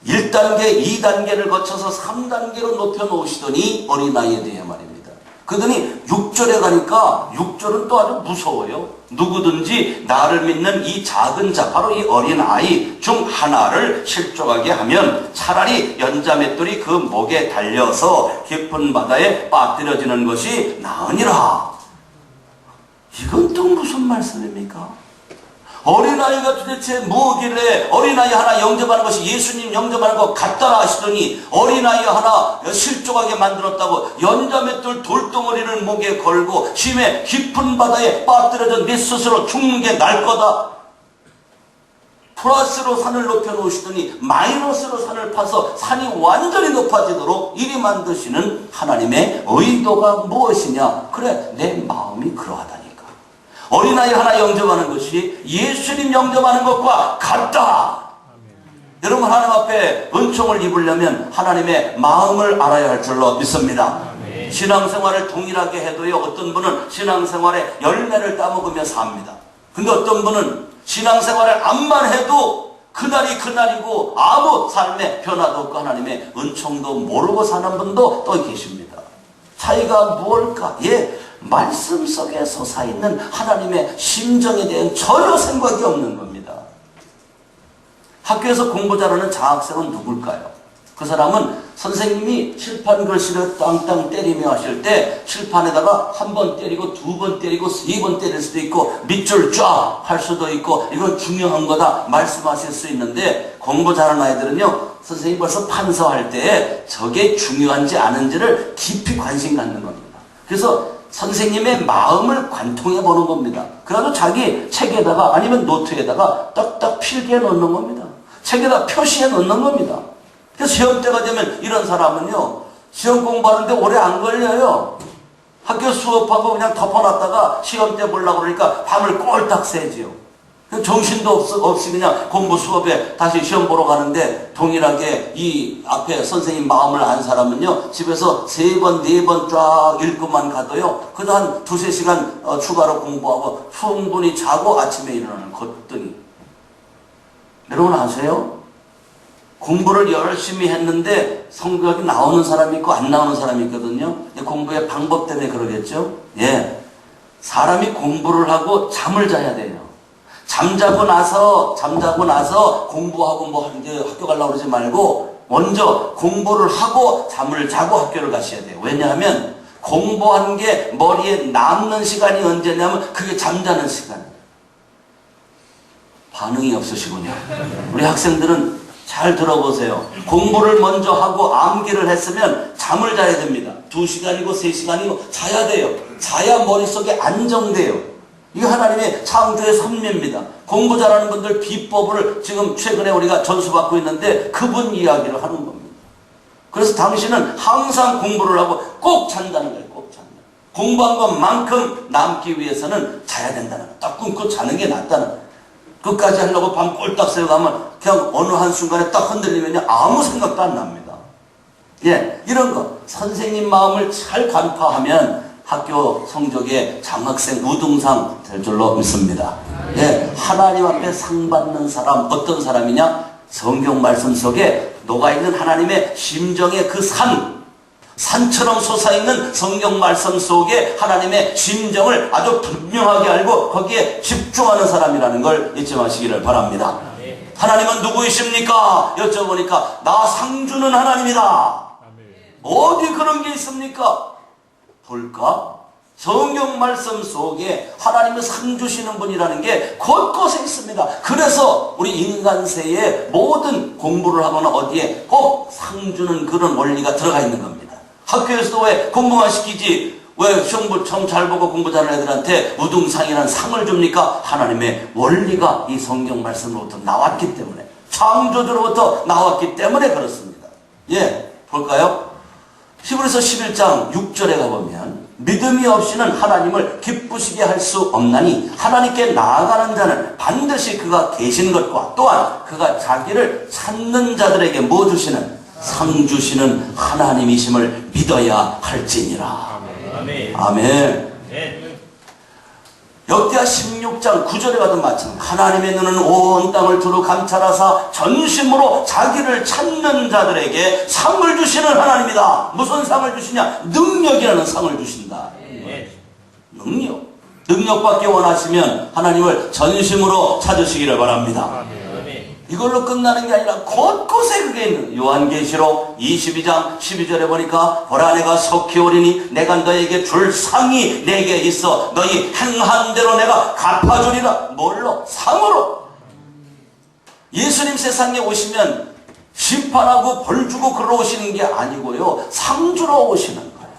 1단계, 2단계를 거쳐서 3단계로 높여놓으시더니 어린아이에 대해 말입니다. 그러더니 6절에 가니까 6절은 또 아주 무서워요. 누구든지 나를 믿는 이 작은 자, 바로 이 어린아이 중 하나를 실족하게 하면 차라리 연자맷돌이 그 목에 달려서 깊은 바다에 빠뜨려지는 것이 나으니라. 이건 또 무슨 말씀입니까? 어린아이가 도대체 뭐길래 어린아이 하나 영접하는 것이 예수님 영접하는 것 같다라 하시더니 어린아이 하나 실족하게 만들었다고 연자맷돌 돌덩어리를 목에 걸고 심해 깊은 바다에 빠뜨려져 네 스스로 죽는 게 날 거다. 플러스로 산을 높여놓으시더니 마이너스로 산을 파서 산이 완전히 높아지도록 이리 만드시는 하나님의 의도가 무엇이냐? 그래, 내 마음이 그러하다니. 어린아이 하나 영접하는 것이 예수님 영접하는 것과 같다. 여러분 하나님 앞에 은총을 입으려면 하나님의 마음을 알아야 할 줄로 믿습니다. 신앙생활을 동일하게 해도요, 어떤 분은 신앙생활에 열매를 따먹으며 삽니다. 근데 어떤 분은 신앙생활을 암만 해도 그날이 그날이고 아무 삶의 변화도 없고 하나님의 은총도 모르고 사는 분도 또 계십니다. 차이가 무엇일까? 말씀 속에 솟아있는 하나님의 심정에 대한 전혀 생각이 없는 겁니다. 학교에서 공부 잘하는 장학생은 누굴까요? 그 사람은 선생님이 칠판 글씨를 땅땅 때리며 하실 때 칠판에다가 한 번 때리고 두 번 때리고 세 번 때릴 수도 있고 밑줄 쫙 할 수도 있고 이건 중요한 거다 말씀하실 수 있는데 공부 잘하는 아이들은요, 선생님이 벌써 판서할 때 저게 중요한지 아는지를 깊이 관심 갖는 겁니다. 그래서 선생님의 마음을 관통해 보는 겁니다. 그래도 자기 책에다가 아니면 노트에다가 딱딱 필기해 놓는 겁니다. 책에다 표시해 놓는 겁니다. 그래서 시험 때가 되면 이런 사람은요, 시험 공부하는데 오래 안 걸려요. 학교 수업하고 그냥 덮어놨다가 시험 때 보려고 그러니까 밤을 꼴딱 새지요. 정신도 없이 그냥 공부 수업에 다시 시험 보러 가는데 동일하게 이 앞에 선생님 마음을 안 사람은요, 집에서 세 번, 네 번 쫙 읽고만 가도요, 그래도 한 두세 시간 추가로 공부하고 충분히 자고 아침에 일어나는 거뜬히. 여러분 아세요? 공부를 열심히 했는데 성격이 나오는 사람이 있고 안 나오는 사람이 있거든요. 공부의 방법 때문에 그러겠죠. 사람이 공부를 하고 잠을 자야 돼요. 잠자고 나서 공부하고 뭐 이제 학교 가려고 그러지 말고 먼저 공부를 하고 잠을 자고 학교를 가셔야 돼요. 왜냐하면 공부하는 게 머리에 남는 시간이 언제냐면 그게 잠자는 시간이에요. 반응이 없으시군요. 우리 학생들은 잘 들어보세요. 공부를 먼저 하고 암기를 했으면 잠을 자야 됩니다. 2시간이고 3시간이고 자야 돼요. 자야 머릿속에 안정돼요. 이게 하나님의 창조의 섭리입니다. 공부 잘하는 분들 비법을 지금 최근에 우리가 전수받고 있는데 그분 이야기를 하는 겁니다. 그래서 당신은 항상 공부를 하고 꼭 잔다는 거예요. 꼭 잔다. 공부한 것만큼 남기 위해서는 자야 된다는 거예요. 딱 끊고 자는 게 낫다는 거예요. 끝까지 하려고 밤 꼴딱 새어가면 그냥 어느 한순간에 딱 흔들리면 아무 생각도 안 납니다. 예, 이런 거 선생님 마음을 잘 간파하면 학교 성적에 장학생 우등상 될 줄로 믿습니다. 예, 하나님 앞에 상 받는 사람 어떤 사람이냐? 성경 말씀 속에 녹아있는 하나님의 심정의 그 산처럼 솟아있는 성경 말씀 속에 하나님의 심정을 아주 분명하게 알고 거기에 집중하는 사람이라는 걸 잊지 마시기를 바랍니다. 하나님은 누구이십니까? 여쭤보니까 나 상 주는 하나님이다. 어디 그런 게 있습니까? 볼까? 성경 말씀 속에 하나님은 상 주시는 분이라는 게 곳곳에 있습니다. 그래서 우리 인간세의 모든 공부를 하거나 어디에 꼭 상 주는 그런 원리가 들어가 있는 겁니다. 학교에서도 왜 공부만 시키지 왜 시험 잘 보고 공부 잘하는 애들한테 우등상이라는 상을 줍니까? 하나님의 원리가 이 성경 말씀으로부터 나왔기 때문에, 창조주로부터 나왔기 때문에 그렇습니다. 예, 볼까요? 히브리서 11장 6절에 가보면 믿음이 없이는 하나님을 기쁘시게 할 수 없나니 하나님께 나아가는 자는 반드시 그가 계신 것과 또한 그가 자기를 찾는 자들에게 뭐 주시는? 상 주시는 하나님이심을 믿어야 할지니라. 아멘. 아멘. 네. 역대하 16장 9절에 가도 마찬가지. 하나님의 눈은 온 땅을 두루 감찰하사 전심으로 자기를 찾는 자들에게 상을 주시는 하나님이다. 무슨 상을 주시냐? 능력이라는 상을 주신다. 능력밖에 원하시면 하나님을 전심으로 찾으시기를 바랍니다. 이걸로 끝나는 게 아니라 곳곳에 그게 있는 요한계시록 22장 12절에 보니까 보라 내가 속히 오리니 내가 너에게 줄 상이 내게 있어 너희 행한 대로 내가 갚아주리라. 뭘로? 상으로. 예수님 세상에 오시면 심판하고 벌 주고 그러러 오시는 게 아니고요, 상 주러 오시는 거예요.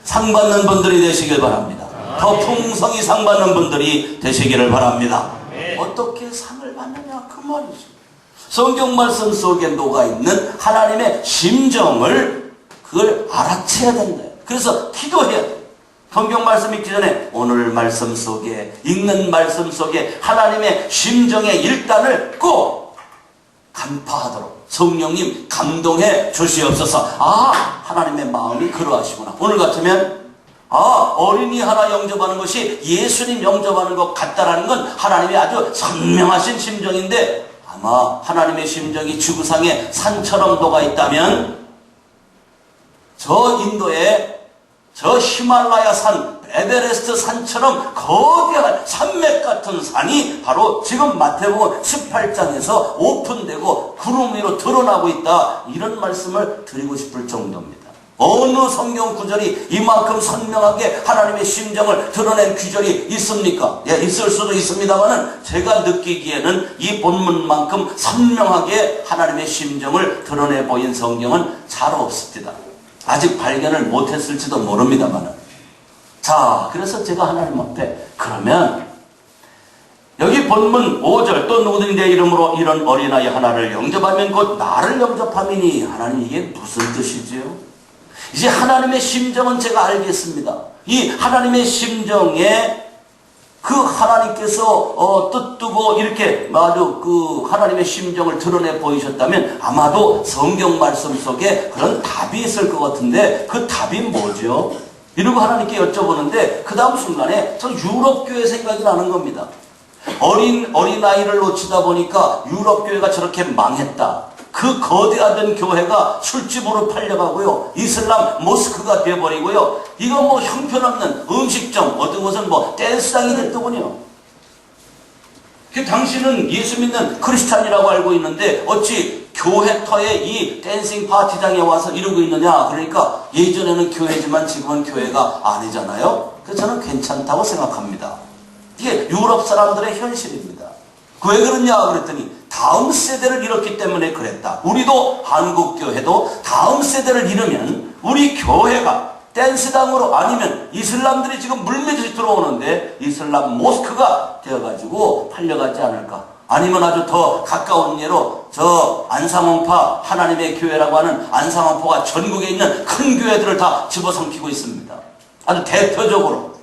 상 받는 분들이 되시길 바랍니다. 더 풍성히 상 받는 분들이 되시기를 바랍니다. 어떻게 상을 받느냐 그 말이죠. 성경 말씀 속에 녹아있는 하나님의 심정을 그걸 알아채야 된다. 그래서 기도해야 돼. 성경 말씀 읽기 전에 오늘 말씀 속에, 읽는 말씀 속에 하나님의 심정의 일단을 꼭 간파하도록 성령님 감동해 주시옵소서. 아, 하나님의 마음이 그러하시구나. 오늘 같으면 어린이 하나 영접하는 것이 예수님 영접하는 것 같다라는 건 하나님의 아주 선명하신 심정인데, 아마 하나님의 심정이 지구상에 산처럼 녹아있다면 저 인도의 저 히말라야 산, 에베레스트 산처럼 거대한 산맥 같은 산이 바로 지금 마태복음 18장에서 오픈되고 구름 위로 드러나고 있다, 이런 말씀을 드리고 싶을 정도입니다. 어느 성경 구절이 이만큼 선명하게 하나님의 심정을 드러낸 구절이 있습니까? 예, 있을 수도 있습니다만은 제가 느끼기에는 이 본문만큼 선명하게 하나님의 심정을 드러내 보인 성경은 잘 없습니다. 아직 발견을 못했을지도 모릅니다만은. 자, 그래서 제가 하나님 앞에 그러면 여기 본문 5절 또 누구든지 내 이름으로 이런 어린아이 하나를 영접하면 곧 나를 영접함이니, 하나님 이게 무슨 뜻이지요? 이제 하나님의 심정은 제가 알겠습니다. 이 하나님의 심정에 그 하나님께서 뜻두고 이렇게 아주 그 하나님의 심정을 드러내 보이셨다면 아마도 성경 말씀 속에 그런 답이 있을 것 같은데 그 답이 뭐죠? 이러고 하나님께 여쭤보는데 그 다음 순간에 저 유럽교회 생각이 나는 겁니다. 어린아이를 놓치다 보니까 유럽교회가 저렇게 망했다. 그 거대하던 교회가 술집으로 팔려가고요, 이슬람 모스크가 되어버리고요, 이거 뭐 형편없는 음식점, 어떤 곳은 뭐 댄스장이 됐더군요. 당신은 예수 믿는 크리스찬이라고 알고 있는데 어찌 교회터에 이 댄싱 파티장에 와서 이러고 있느냐? 그러니까 예전에는 교회지만 지금은 교회가 아니잖아요. 그래서 저는 괜찮다고 생각합니다. 이게 유럽 사람들의 현실입니다. 왜 그러냐 그랬더니 다음 세대를 잃었기 때문에 그랬다. 우리도 한국교회도 다음 세대를 잃으면 우리 교회가 댄스당으로, 아니면 이슬람들이 지금 물밀듯이 들어오는데 이슬람 모스크가 되어가지고 팔려가지 않을까. 아니면 아주 더 가까운 예로 저 안상홍파 하나님의 교회라고 하는 안상홍파가 전국에 있는 큰 교회들을 다 집어삼키고 있습니다. 아주 대표적으로.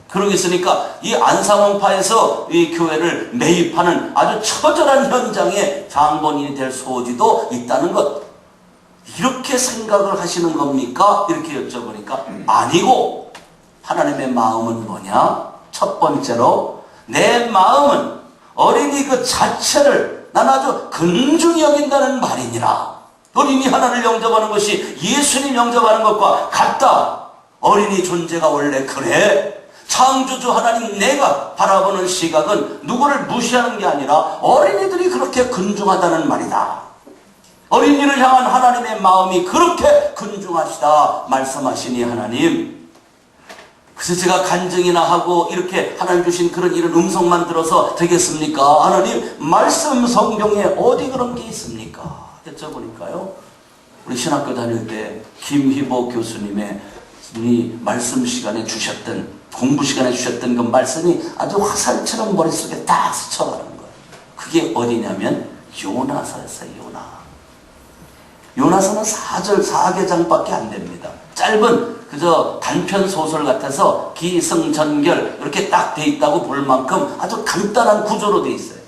그러고 있으니까 이 안상홍파에서 이 교회를 매입하는 아주 처절한 현장에 장본인이 될 소지도 있다는 것. 이렇게 생각을 하시는 겁니까? 이렇게 여쭤보니까 아니고, 하나님의 마음은 뭐냐? 첫 번째로 내 마음은 어린이 그 자체를 난 아주 근중히 여긴다는 말이니라. 어린이 하나를 영접하는 것이 예수님 영접하는 것과 같다. 어린이 존재가 원래 그래. 창조주 하나님 내가 바라보는 시각은 누구를 무시하는 게 아니라 어린이들이 그렇게 근중하다는 말이다. 어린이를 향한 하나님의 마음이 그렇게 근중하시다 말씀하시니 하나님. 그래서 제가 간증이나 하고 이렇게 하나님 주신 그런 이런 음성만 들어서 되겠습니까? 하나님 말씀 성경에 어디 그런 게 있습니까? 여쭤보니까요, 우리 신학교 다닐 때 김희보 교수님의 이 말씀 시간에 주셨던, 공부 시간에 주셨던 그 말씀이 아주 화살처럼 머릿속에 딱 스쳐가는 거예요. 그게 어디냐면 요나서였어요. 요나서는 4개장밖에 안 됩니다. 짧은 그저 단편 소설 같아서 기승전결 이렇게 딱 돼 있다고 볼 만큼 아주 간단한 구조로 돼 있어요.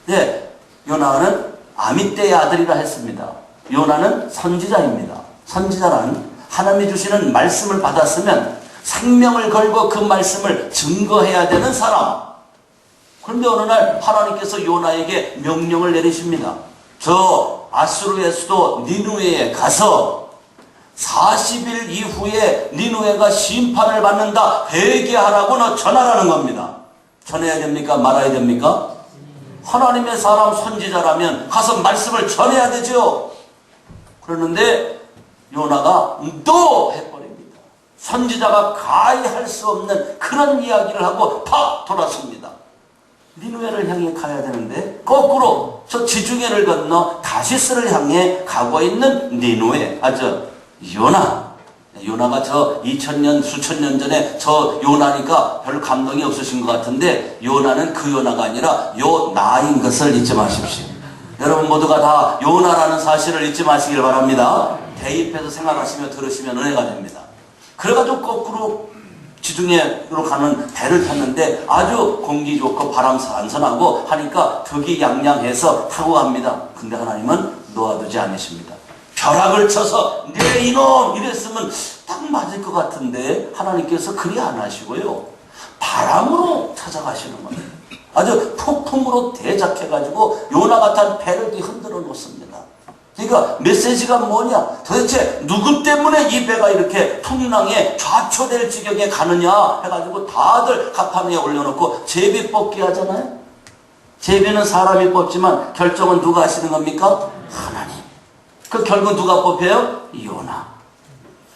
네, 요나는 아미떼의 아들이라 했습니다. 요나는 선지자입니다. 선지자란 하나님이 주시는 말씀을 받았으면 생명을 걸고 그 말씀을 증거해야 되는 사람. 그런데 어느 날 하나님께서 요나에게 명령을 내리십니다. 저 아수르의 수도 니누에에 가서 40일 이후에 니누에가 심판을 받는다, 회개하라고 너 전하라는 겁니다. 전해야 됩니까? 말아야 됩니까? 하나님의 사람 선지자라면 가서 말씀을 전해야 되죠. 그러는데 요나가 또 해버립니다. 선지자가 가히 할 수 없는 그런 이야기를 하고 팍 돌아섭니다. 니누에를 향해 가야 되는데 거꾸로 저 지중해를 건너 다시스를 향해 가고 있는 니누에, 요나가 저 2000년 수천 년 전에 저 요나니까 별로 감동이 없으신 것 같은데, 요나는 그 요나가 아니라 요나인 것을 잊지 마십시오. 여러분 모두가 다 요나라는 사실을 잊지 마시길 바랍니다. 대입해서 생각하시며 들으시면 은혜가 됩니다. 그래가지고 거꾸로 지중해로 가는 배를 탔는데 아주 공기 좋고 바람 선선하고 하니까 득이양양해서 타고 갑니다. 근데 하나님은 놓아두지 않으십니다. 벼락을 쳐서 네 이놈 이랬으면 딱 맞을 것 같은데 하나님께서 그리 안 하시고요, 바람으로 찾아가시는 겁니다. 아주 폭풍으로 대작해가지고 요나 같은 배를 흔들어 놓습니다. 그러니까 메시지가 뭐냐? 도대체 누구 때문에 이 배가 이렇게 풍랑에 좌초될 지경에 가느냐 해가지고 다들 갑판 위에 올려놓고 제비 뽑기 하잖아요. 제비는 사람이 뽑지만 결정은 누가 하시는 겁니까? 하나님. 그 결국 누가 뽑혀요?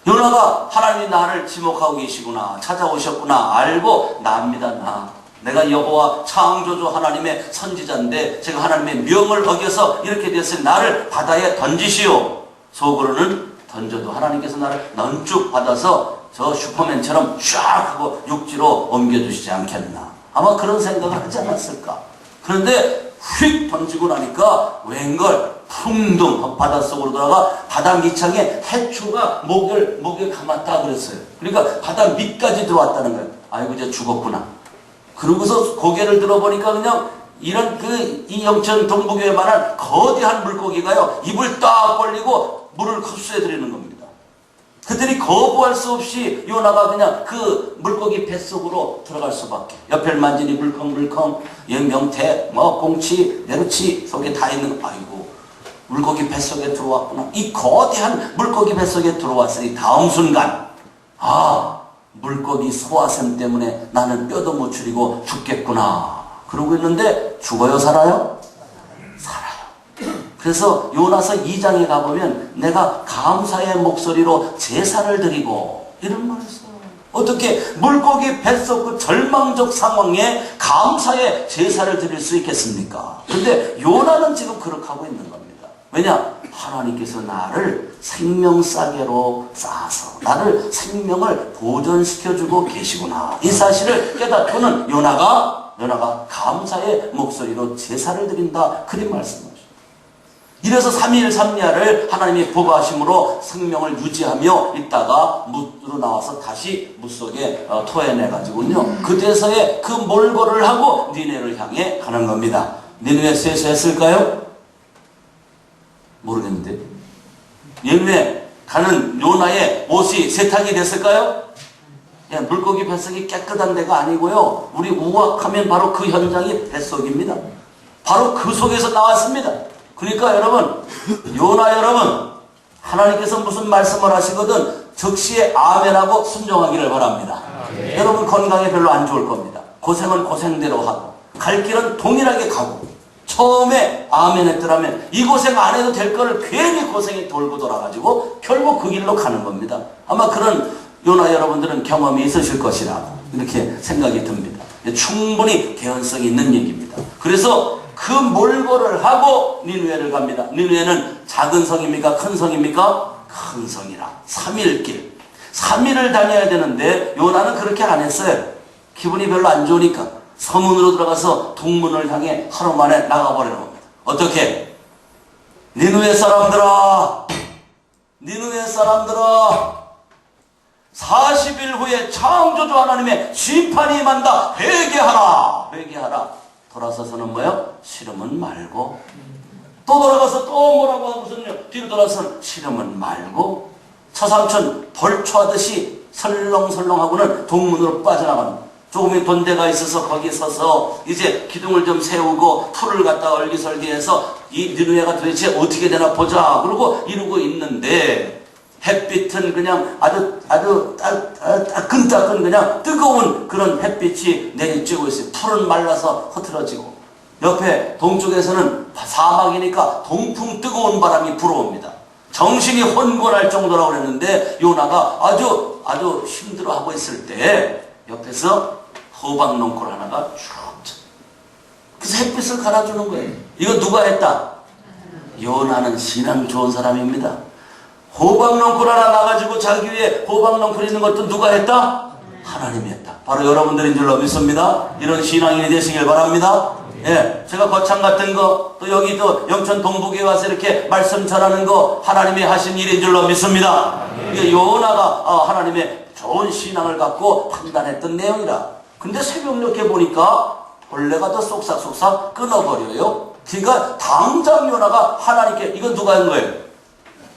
요나가 하나님이 나를 지목하고 계시구나, 찾아오셨구나 알고 납니다. 내가 여호와 창조주 하나님의 선지자인데 제가 하나님의 명을 어겨서 이렇게 됐으니 나를 바다에 던지시오. 속으로는 던져도 하나님께서 나를 넌쭉 받아서 저 슈퍼맨처럼 샥 하고 육지로 옮겨주시지 않겠나. 아마 그런 생각을 하지 않았을까. 그런데 휙 던지고 나니까 웬걸 풍덩 바닷속으로 들어가 바다 밑창에 해초가 목을 감았다 그랬어요. 그러니까 바다 밑까지 들어왔다는 거예요. 아이고 이제 죽었구나. 그러고서 고개를 들어보니까 그냥 이런 이 영천 동북교회만한 거대한 물고기가요, 입을 딱 벌리고 물을 흡수해 드리는 겁니다. 그들이 거부할 수 없이 요나가 그냥 그 물고기 뱃속으로 들어갈 수밖에. 옆을 만지니 물컹물컹, 명태, 꽁치, 내루치 속에 다 있는 거. 아이고 물고기 뱃속에 들어왔구나. 이 거대한 물고기 뱃속에 들어왔으니 다음 순간 물고기 소화샘 때문에 나는 뼈도 못 추리고 죽겠구나. 그러고 있는데 죽어요, 살아요? 살아요. 그래서 요나서 2장에 가보면 내가 감사의 목소리로 제사를 드리고 이런 말을 써요. 어떻게 물고기 뱃속 그 절망적 상황에 감사의 제사를 드릴 수 있겠습니까? 근데 요나는 지금 그렇게 하고 있는 겁니다. 왜냐? 하나님께서 나를 생명싸개로 쌓아서 나를 생명을 보존시켜주고 계시구나. 이 사실을 깨닫고는 요나가 감사의 목소리로 제사를 드린다. 그리 말씀하셨습니다. 이래서 3일 3야를 하나님이 보호하심으로 생명을 유지하며 있다가 묻으로 나와서 다시 무 속에 토해내가지고요. 그제서야 그 몰골을 하고 니네를 향해 가는 겁니다. 니네에서 했을까요? 모르겠는데. 니네 가는 요나의 옷이 세탁이 됐을까요? 물고기 뱃속이 깨끗한 데가 아니고요. 우리 우악하면 바로 그 현장이 뱃속입니다. 바로 그 속에서 나왔습니다. 그러니까 여러분, 요나 여러분, 하나님께서 무슨 말씀을 하시거든 즉시에 아멘하고 순종하기를 바랍니다. 여러분 건강에 별로 안 좋을 겁니다. 고생은 고생대로 하고 갈 길은 동일하게 가고 처음에 아멘 했더라면 이 고생 안 해도 될 거를 괜히 고생이 돌고 돌아가지고 결국 그 길로 가는 겁니다. 아마 그런 요나 여러분들은 경험이 있으실 것이라고 이렇게 생각이 듭니다. 충분히 개연성이 있는 얘기입니다. 그래서 그 몰골을 하고 니느웨를 갑니다. 니느웨는 작은 성입니까? 큰 성입니까? 큰 성이라 3일길 3일을 다녀야 되는데 요나는 그렇게 안 했어요. 기분이 별로 안 좋으니까 서문으로 들어가서 동문을 향해 하루 만에 나가버리는 겁니다. 어떻게? 니느웨 사람들아 40일 후에 창조주 하나님의 심판이 임한다. 회개하라. 돌아서서는 뭐예요? 싫으면 말고 또 돌아가서 또 뭐라고 하고서는요. 뒤로 돌아서는 싫으면 말고 처삼촌 벌초하듯이 설렁설렁하고는 동문으로 빠져나갑니다. 조금의 돈대가 있어서 거기 서서 이제 기둥을 좀 세우고 풀을 갖다가 얼기설기해서 이 니느웨가 도대체 어떻게 되나 보자 그러고 이러고 있는데 햇빛은 그냥 아주 따끈따끈 그냥 뜨거운 그런 햇빛이 내리쬐고 있어요. 풀은 말라서 흐트러지고 옆에 동쪽에서는 사막이니까 동풍 뜨거운 바람이 불어옵니다. 정신이 혼돈할 정도라고 그랬는데 요나가 아주 힘들어하고 있을 때 옆에서 호박농골 하나가 쭉 그래서 햇빛을 갈아주는 거예요. 이거 누가 했다? 요나는 신앙 좋은 사람입니다. 호박농쿨 하나 나가지고 자기 위에 호박농쿨 있는 것도 누가 했다? 하나님이 했다. 바로 여러분들인 줄로 믿습니다. 이런 신앙인이 되시길 바랍니다. 예, 제가 거창 같은 거, 또 여기 또 영천 동북에 와서 이렇게 말씀 전하는 거 하나님이 하신 일인 줄로 믿습니다. 이게 요나가 하나님의 좋은 신앙을 갖고 판단했던 내용이라. 근데 새벽 이렇게 보니까 벌레가 더 쏙싹쏙싹 끊어버려요. 그러니까 당장 요나가 하나님께 이건 누가 한 거예요?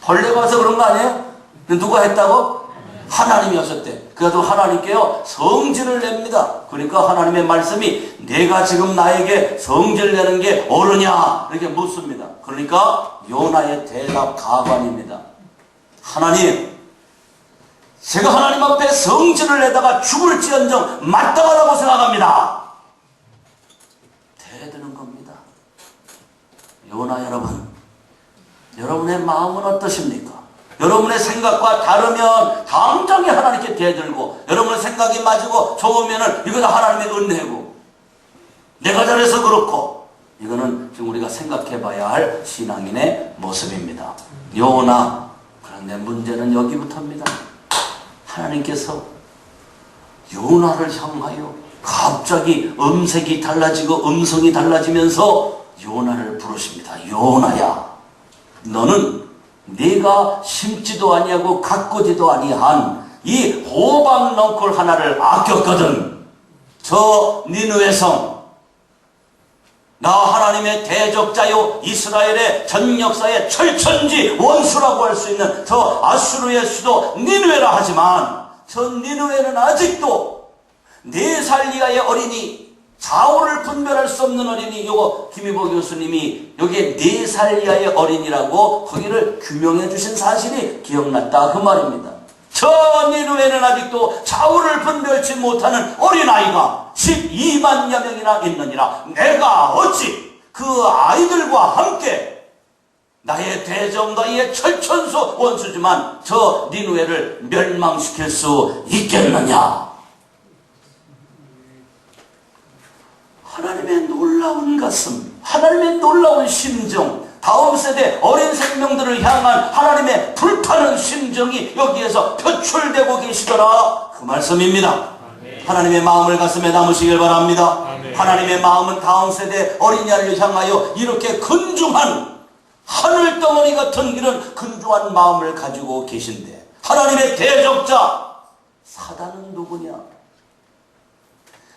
벌레가 와서 그런 거 아니에요? 누가 했다고? 하나님이 하셨대. 그래도 하나님께요 성질을 냅니다. 그러니까 하나님의 말씀이 내가 지금 나에게 성질 내는 게 옳으냐 이렇게 묻습니다. 그러니까 요나의 대답 가관입니다. 하나님, 제가 하나님 앞에 성질을 내다가 죽을지언정 마땅하다고 생각합니다. 대드는 겁니다. 요나 여러분, 여러분의 마음은 어떠십니까? 여러분의 생각과 다르면 당장에 하나님께 대들고 여러분의 생각이 맞고 좋으면 이거 다 하나님의 은혜고 내가 잘해서 그렇고 이거는 지금 우리가 생각해 봐야 할 신앙인의 모습입니다. 요나, 그런데 문제는 여기부터입니다. 하나님께서 요나를 향하여 갑자기 음색이 달라지고 음성이 달라지면서 요나를 부르십니다. 요나야, 너는 네가 심지도 아니하고 가꾸지도 아니한 이 호박넝쿨 하나를 아꼈거든. 저 니느웨 성, 나 하나님의 대적자요 이스라엘의 전 역사의 철천지 원수라고 할 수 있는 저 아수르의 수도 니느웨라 하지만 저 니느웨는 아직도 4살 이하의 어린이, 좌우를 분별할 수 없는 어린이, 요거 김희보 교수님이 여기에 4살 이하의 어린이라고 거기를 규명해 주신 사실이 기억났다 그 말입니다. 저 니느웨는 아직도 좌우를 분별치 못하는 어린아이가 12만여 명이나 있느니라. 내가 어찌 그 아이들과 함께 나의 대적, 너희의 철천수 원수지만 저 니느웨를 멸망시킬 수 있겠느냐. 하나님의 놀라운 가슴, 하나님의 놀라운 심정, 다음 세대 어린 생명들을 향한 하나님의 불타는 심정이 여기에서 표출되고 계시더라, 그 말씀입니다. 하나님의 마음을 가슴에 담으시길 바랍니다. 하나님의 마음은 다음 세대 어린이를 향하여 이렇게 근중한 하늘덩어리 같은 이런 근중한 마음을 가지고 계신데, 하나님의 대적자 사단은 누구냐?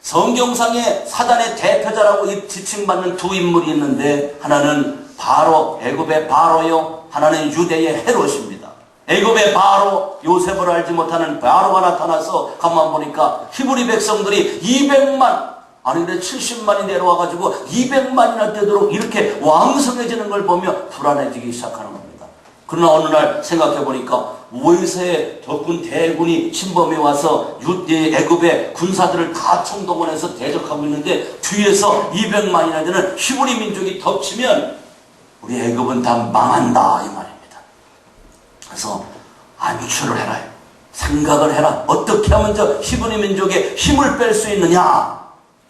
성경상에 사단의 대표자라고 지칭받는 두 인물이 있는데, 하나는 바로, 애굽의 바로요, 하나는 유대의 헤롯입니다. 애굽의 바로, 요셉을 알지 못하는 바로가 나타나서 가만 보니까 히브리 백성들이 200만, 아니 근데 70만이 내려와가지고 200만이나 되도록 이렇게 왕성해지는 걸 보며 불안해지기 시작하는 겁니다. 그러나 어느 날 생각해 보니까 모세의 적군 대군이 침범해 와서 애굽의 군사들을 다 총동원해서 대적하고 있는데, 뒤에서 200만이나 되는 히브리 민족이 덮치면 우리 애굽은 다 망한다, 이 말입니다. 그래서 안주를 해라, 생각을 해라. 어떻게 하면 저 히브리 민족의 힘을 뺄 수 있느냐?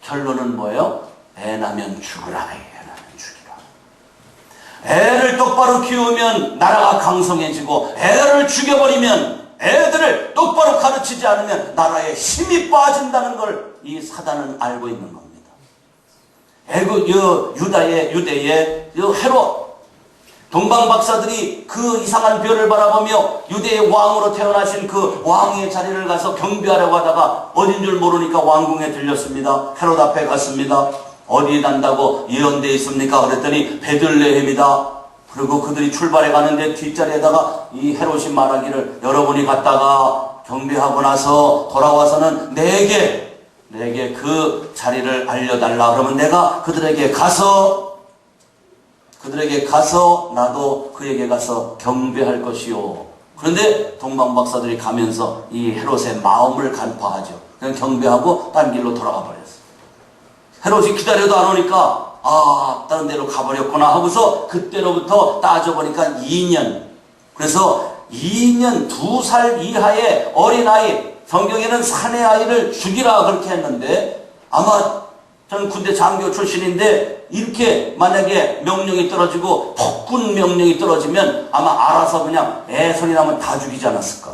결론은 뭐예요? 애 나면 죽으라, 애 나면 죽이라. 애를 똑바로 키우면 나라가 강성해지고, 애를 죽여버리면, 애들을 똑바로 가르치지 않으면 나라에 힘이 빠진다는 걸 이 사단은 알고 있는 겁니다. 유대의 헤롯, 동방 박사들이 그 이상한 별을 바라보며 유대의 왕으로 태어나신 그 왕의 자리를 가서 경배하려고 하다가 어딘 줄 모르니까 왕궁에 들렸습니다. 헤롯 앞에 갔습니다. 어디에 난다고 예언되어 있습니까? 그랬더니 베들레헴이다. 그리고 그들이 출발해 가는데 뒷자리에다가 이 헤롯이 말하기를, 여러분이 갔다가 경배하고 나서 돌아와서는 내게 그 자리를 알려달라. 그러면 내가 그들에게 가서 나도 그에게 가서 경배할 것이요. 그런데 동방 박사들이 가면서 이 헤롯의 마음을 간파하죠. 그냥 경배하고 딴 길로 돌아가 버렸어요. 헤롯이 기다려도 안 오니까 다른 데로 가버렸구나 하고서 그때로부터 따져보니까 2년. 그래서 2년 2살 이하의 어린아이, 성경에는 사내 아이를 죽이라 그렇게 했는데, 아마 저는 군대 장교 출신인데 이렇게 만약에 명령이 떨어지고 폭군 명령이 떨어지면 아마 알아서 그냥 애 소리 나면 다 죽이지 않았을까.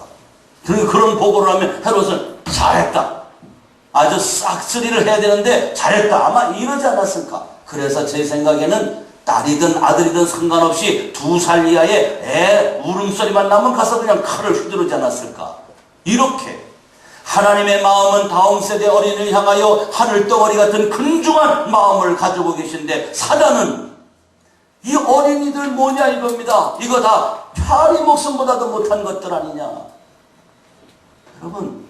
그런 보고를 하면 헤롯은 잘했다, 아주 싹쓸이를 해야 되는데 잘했다, 아마 이러지 않았을까. 그래서 제 생각에는 딸이든 아들이든 상관없이 2살 이하의 애 울음소리만 나면 가서 그냥 칼을 휘두르지 않았을까. 이렇게 하나님의 마음은 다음 세대 어린이를 향하여 하늘덩어리 같은 근중한 마음을 가지고 계신데, 사단은 이 어린이들 뭐냐 이겁니다. 이거 다 파리 목숨보다도 못한 것들 아니냐. 여러분,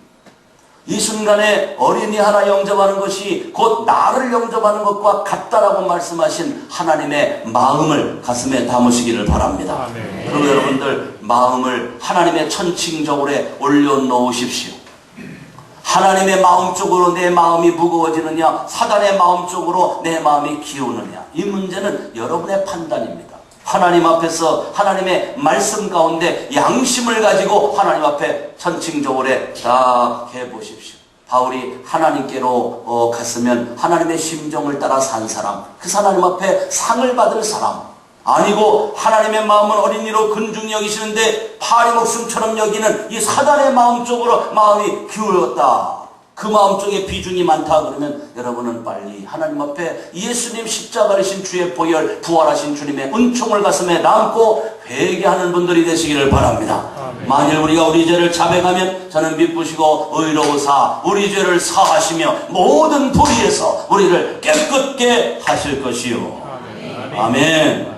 이 순간에 어린이 하나 영접하는 것이 곧 나를 영접하는 것과 같다라고 말씀하신 하나님의 마음을 가슴에 담으시기를 바랍니다. 그리고 여러분들 마음을 하나님의 천칭적으로 올려놓으십시오. 하나님의 마음 쪽으로 내 마음이 무거워지느냐, 사단의 마음 쪽으로 내 마음이 기우느냐, 이 문제는 여러분의 판단입니다. 하나님 앞에서 하나님의 말씀 가운데 양심을 가지고 하나님 앞에 천칭적으로 딱 해보십시오. 바울이 하나님께로 갔으면 하나님의 심정을 따라 산 사람, 그 하나님 앞에 상을 받을 사람, 아니고 하나님의 마음은 어린이로 근중히 여기시는데 파리 목숨처럼 여기는 이 사단의 마음 쪽으로 마음이 기울었다, 그 마음 쪽에 비중이 많다 그러면 여러분은 빨리 하나님 앞에 예수님 십자가를 신 주의 보혈, 부활하신 주님의 은총을 가슴에 담고 회개하는 분들이 되시기를 바랍니다. 만일 우리가 우리 죄를 자백하면 저는 미쁘시고 의로우사 우리 죄를 사하시며 모든 불의에서 우리를 깨끗게 하실 것이요. 아멘.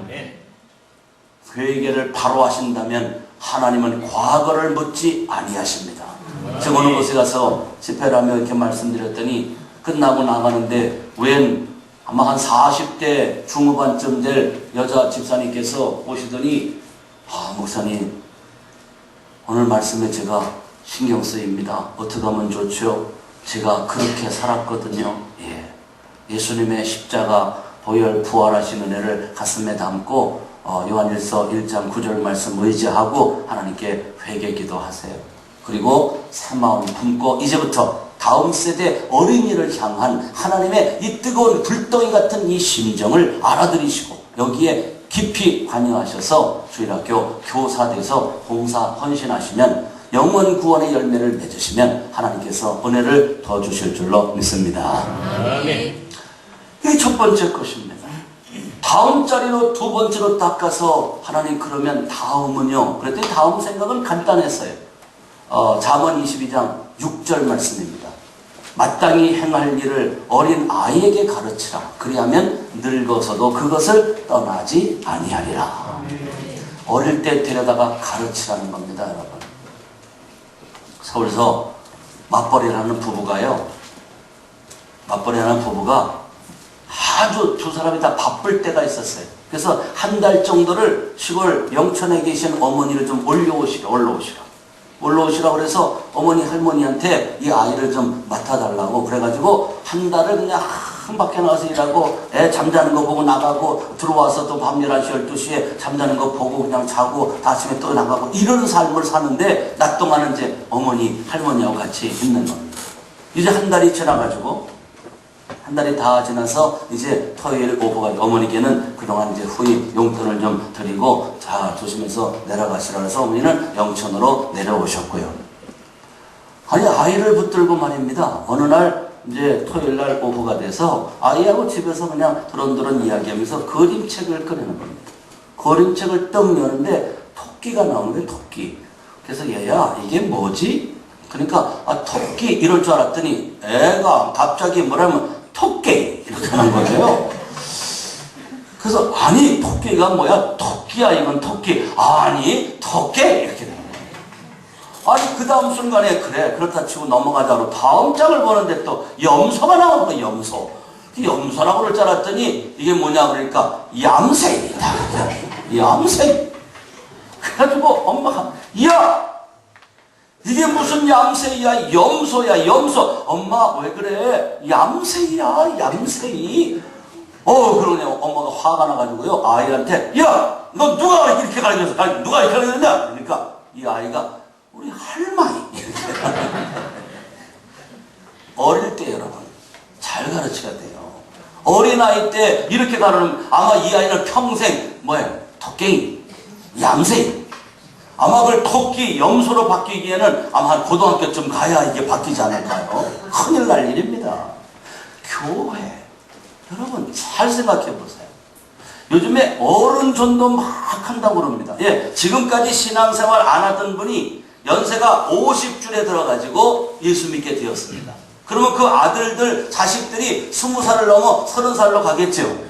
회개를 바로 하신다면 하나님은 과거를 묻지 아니하십니다. 제가 어느 곳에 가서 집회를 하며 이렇게 말씀드렸더니 끝나고 나가는데 웬 아마 한 40대 중후반쯤 될 여자 집사님께서 오시더니, 목사님 오늘 말씀에 제가 신경 쓰입니다. 어떻게 하면 좋죠? 제가 그렇게 살았거든요. 예수님의 십자가 보혈 부활하신 은혜를 가슴에 담고 요한일서 1장 9절 말씀 의지하고 하나님께 회개 기도하세요. 그리고 새 마음 품고 이제부터 다음 세대 어린이를 향한 하나님의 이 뜨거운 불덩이 같은 이 심정을 알아들이시고 여기에 깊이 관여하셔서 주일학교 교사 돼서 봉사 헌신하시면 영원 구원의 열매를 맺으시면 하나님께서 은혜를 더 주실 줄로 믿습니다. 이게 첫 번째 것입니다. 다음 자리로 두 번째로 닦아서 하나님 그러면 다음은요. 그랬더니 다음 생각은 간단했어요. 잠언 22장 6절 말씀입니다. 마땅히 행할 일을 어린 아이에게 가르치라. 그리하면 늙어서도 그것을 떠나지 아니하리라. 어릴 때 데려다가 가르치라는 겁니다, 여러분. 서울에서 맞벌이라는 부부가 아주 두 사람이 다 바쁠 때가 있었어요. 그래서 한 달 정도를 시골 영천에 계신 어머니를 좀 올라오시라 그래서 어머니 할머니한테 이 아이를 좀 맡아달라고 그래가지고 한 달을 그냥 밖에 나가서 일하고 애 잠자는 거 보고 나가고 들어와서 또 밤 11시 12시에 잠자는 거 보고 그냥 자고 아침에 또 나가고 이런 삶을 사는데 낮 동안은 이제 어머니 할머니하고 같이 있는 겁니다. 이제 한 달이 지나가지고 한 달이 다 지나서 이제 토요일 오후가 어머니께는 그동안 이제 후임 용돈을 좀 드리고 자 조심해서 내려가시라 해서 어머니는 영천으로 내려오셨고요. 아니 아이를 붙들고 말입니다. 어느 날 이제 토요일 날 오후가 돼서 아이하고 집에서 그냥 드런드런 이야기하면서 그림책을 꺼내는 겁니다. 그림책을 떡 여는데 토끼가 나오는 거예요. 토끼. 그래서 얘야 이게 뭐지? 그러니까 토끼 이럴 줄 알았더니 애가 갑자기 뭐라면 토끼 이렇게 하는 거예요. 그래서 아니 토끼가 뭐야? 토끼야 이건 토끼. 아니 토끼 이렇게 되는 거예요. 아니 그 다음 순간에 그래 그렇다 치고 넘어가자고 다음 장을 보는데 또 염소가 나오는 거예요. 염소. 염소라고 그럴 줄 알았더니 이게 뭐냐 그러니까 얌새이다. 얌새. 그래가지고 엄마가 야 이게 무슨 얌새이야? 염소야, 염소. 엄마, 왜 그래? 얌새이야, 얌새이. 그러냐. 엄마가 화가 나가지고요. 아이한테, 야! 너 누가 이렇게 가르쳤어? 아니, 누가 이렇게 가르쳤냐? 그러니까 이 아이가, 우리 할머니. 어릴 때 여러분, 잘 가르쳐야 돼요. 어린아이 때 이렇게 가르치면 아마 이 아이는 평생, 토깽이, 얌새이. 아마 그걸 토끼, 염소로 바뀌기에는 아마 한 고등학교쯤 가야 이게 바뀌지 않을까요? 큰일 날 일입니다. 교회. 여러분, 잘 생각해 보세요. 요즘에 어른 전도 막 한다고 그럽니다. 지금까지 신앙생활 안 하던 분이 연세가 50줄에 들어가지고 예수 믿게 되었습니다. 그러면 그 아들들, 자식들이 20살을 넘어 30살로 가겠죠.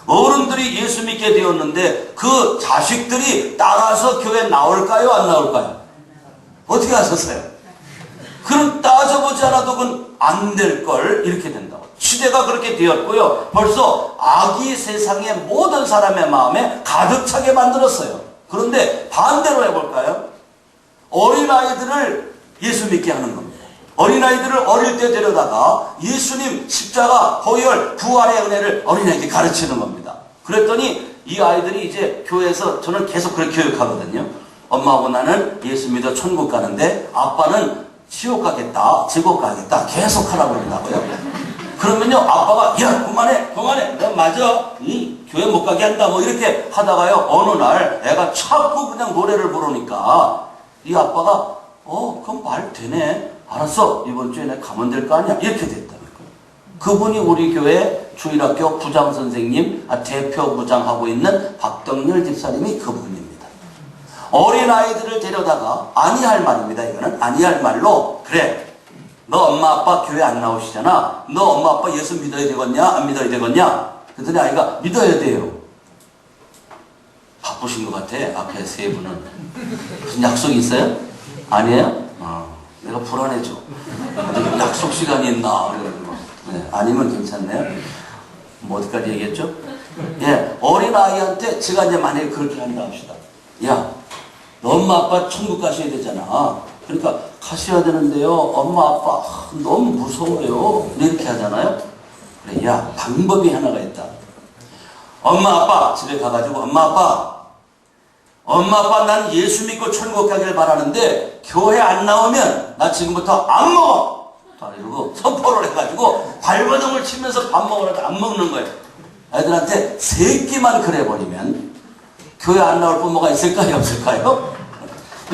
어른들이 예수 믿게 되었는데 그 자식들이 따라서 교회 나올까요? 안 나올까요? 어떻게 하셨어요? 그럼 따져보지 않아도 그건 안 될 걸 이렇게 된다고. 시대가 그렇게 되었고요. 벌써 악이 세상의 모든 사람의 마음에 가득 차게 만들었어요. 그런데 반대로 해볼까요? 어린아이들을 예수 믿게 하는 겁니다. 어린아이들을 어릴 때 데려다가 예수님 십자가, 보혈, 부활의 은혜를 어린아이에게 가르치는 겁니다. 그랬더니 이 아이들이 이제 교회에서 저는 계속 그렇게 교육하거든요. 엄마하고 나는 예수 믿어 천국 가는데 아빠는 지옥 가겠다, 지옥 가겠다 계속 하라고 그런다고요. 그러면요 아빠가 야 그만해 너 맞아 교회 못 가게 한다 뭐 이렇게 하다가요 어느 날 애가 자꾸 그냥 노래를 부르니까 이 아빠가 그럼 말 되네. 알았어. 이번 주에 내가 가면 될 거 아니야. 이렇게 됐다는 거예요. 그분이 우리 교회 주일학교 부장선생님, 대표 부장하고 있는 박덕렬 집사님이 그분입니다. 어린아이들을 데려다가 아니할 말입니다. 이거는 아니할 말로 그래. 너 엄마 아빠 교회 안 나오시잖아. 너 엄마 아빠 예수 믿어야 되겠냐? 안 믿어야 되겠냐? 그랬더니 아이가 믿어야 돼요. 바쁘신 것 같아. 앞에 세 분은. 무슨 약속이 있어요? 아니에요? 내가 불안해져. 약속 시간이 있나? 아니면 괜찮네요. 뭐 어디까지 얘기했죠? 어린아이한테 제가 이제 만약에 그렇게 한다 합시다. 야, 너 엄마 아빠 천국 가셔야 되잖아. 그러니까 가셔야 되는데요. 엄마 아빠 너무 무서워요. 이렇게 하잖아요. 그래, 야, 방법이 하나가 있다. 엄마 아빠 집에 가가지고 엄마 아빠 난 예수 믿고 천국 가길 바라는데 교회 안 나오면 나 지금부터 안 먹어. 이러고 선포를 해가지고 발버둥을 치면서 밥 먹으라도 안 먹는 거예요. 애들한테 3끼만 그래버리면 교회 안 나올 부모가 있을까요? 없을까요?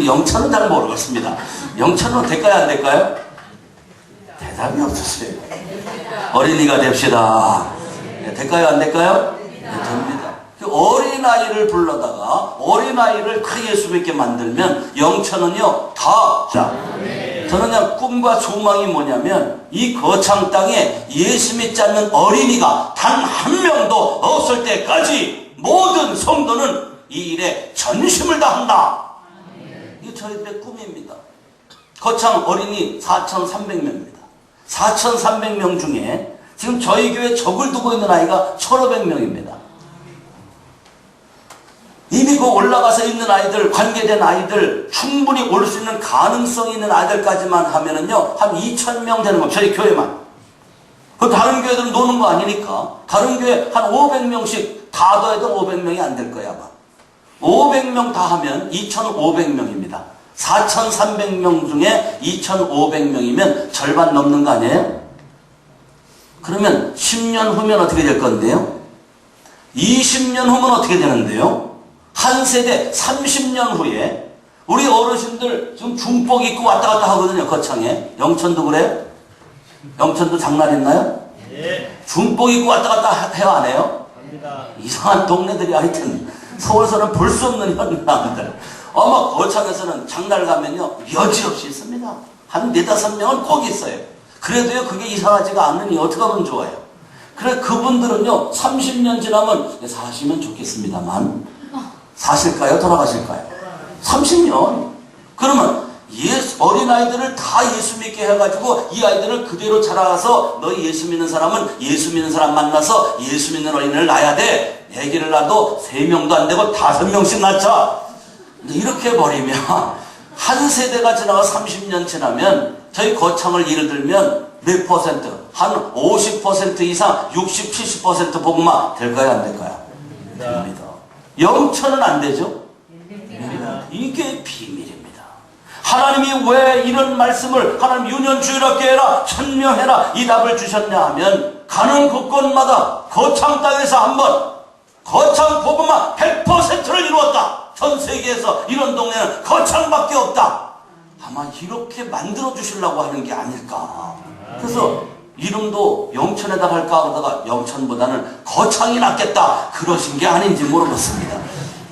영천은 잘 모르겠습니다. 영천은 될까요? 안 될까요? 대답이 없으세요. 어린이가 됩시다. 될까요? 안 될까요? 네, 됩니다. 어린아이를 불러다가 어린아이를 다 예수 믿게 만들면 영천은요 다. 저는 그냥 꿈과 소망이 뭐냐면 이 거창 땅에 예수 믿지 않는 어린이가 단 한 명도 없을 때까지 모든 성도는 이 일에 전심을 다한다. 이게 저희들의 꿈입니다. 거창 어린이 4,300명입니다. 4,300명 중에 지금 저희 교회 적을 두고 있는 아이가 1,500명입니다. 이미 그 올라가서 있는 아이들, 관계된 아이들, 충분히 올 수 있는 가능성 있는 아이들까지만 하면은요, 한 2,000명 되는 겁니다. 저희 교회만. 그 다른 교회들은 노는 거 아니니까. 다른 교회 한 500명씩 다 더해도 500명이 안 될 거야, 아마. 500명 다 하면 2,500명입니다. 4,300명 중에 2,500명이면 절반 넘는 거 아니에요? 그러면 10년 후면 어떻게 될 건데요? 20년 후면 어떻게 되는데요? 한 세대 30년 후에 우리 어르신들 지금 중복 입고 왔다 갔다 하거든요. 거창에. 영천도 그래요? 영천도 장난 있나요? 예. 중복 입고 왔다 갔다 해요? 안 해요? 합니다. 이상한 동네들이 하여튼 서울서는 볼 수 없는 현상들. 아마 거창에서는 장날 가면요 여지없이 있습니다. 한 4-5명은 꼭 있어요. 그래도요 그게 이상하지가 않으니 어떻게 하면 좋아요. 그래 그분들은요 30년 지나면 사시면 좋겠습니다만 사실까요? 돌아가실까요? 30년. 그러면 어린아이들을 다 예수 믿게 해가지고 이 아이들을 그대로 자라서 너희 예수 믿는 사람은 예수 믿는 사람 만나서 예수 믿는 어린이를 낳아야 돼. 애기를 낳아도 3명도 안 되고 5명씩 낳자. 이렇게 버리면 한 세대가 지나가 30년 지나면 저희 거창을 예를 들면 몇 퍼센트? 한 50% 이상 60, 70% 복음화 될까요? 안 될까요? 됩니다. 영천은 안 되죠? 이게 비밀입니다. 하나님이 왜 이런 말씀을 하나님 유년주일학교 해라 천명해라 이 답을 주셨냐 하면 가는 곳곳마다 거창 땅에서 한번 거창 복음화 100%를 이루었다. 전 세계에서 이런 동네는 거창밖에 없다. 아마 이렇게 만들어 주시려고 하는 게 아닐까. 그래서 이름도 영천에다 할까 하다가 영천보다는 거창이 낫겠다 그러신 게 아닌지 모르겠습니다.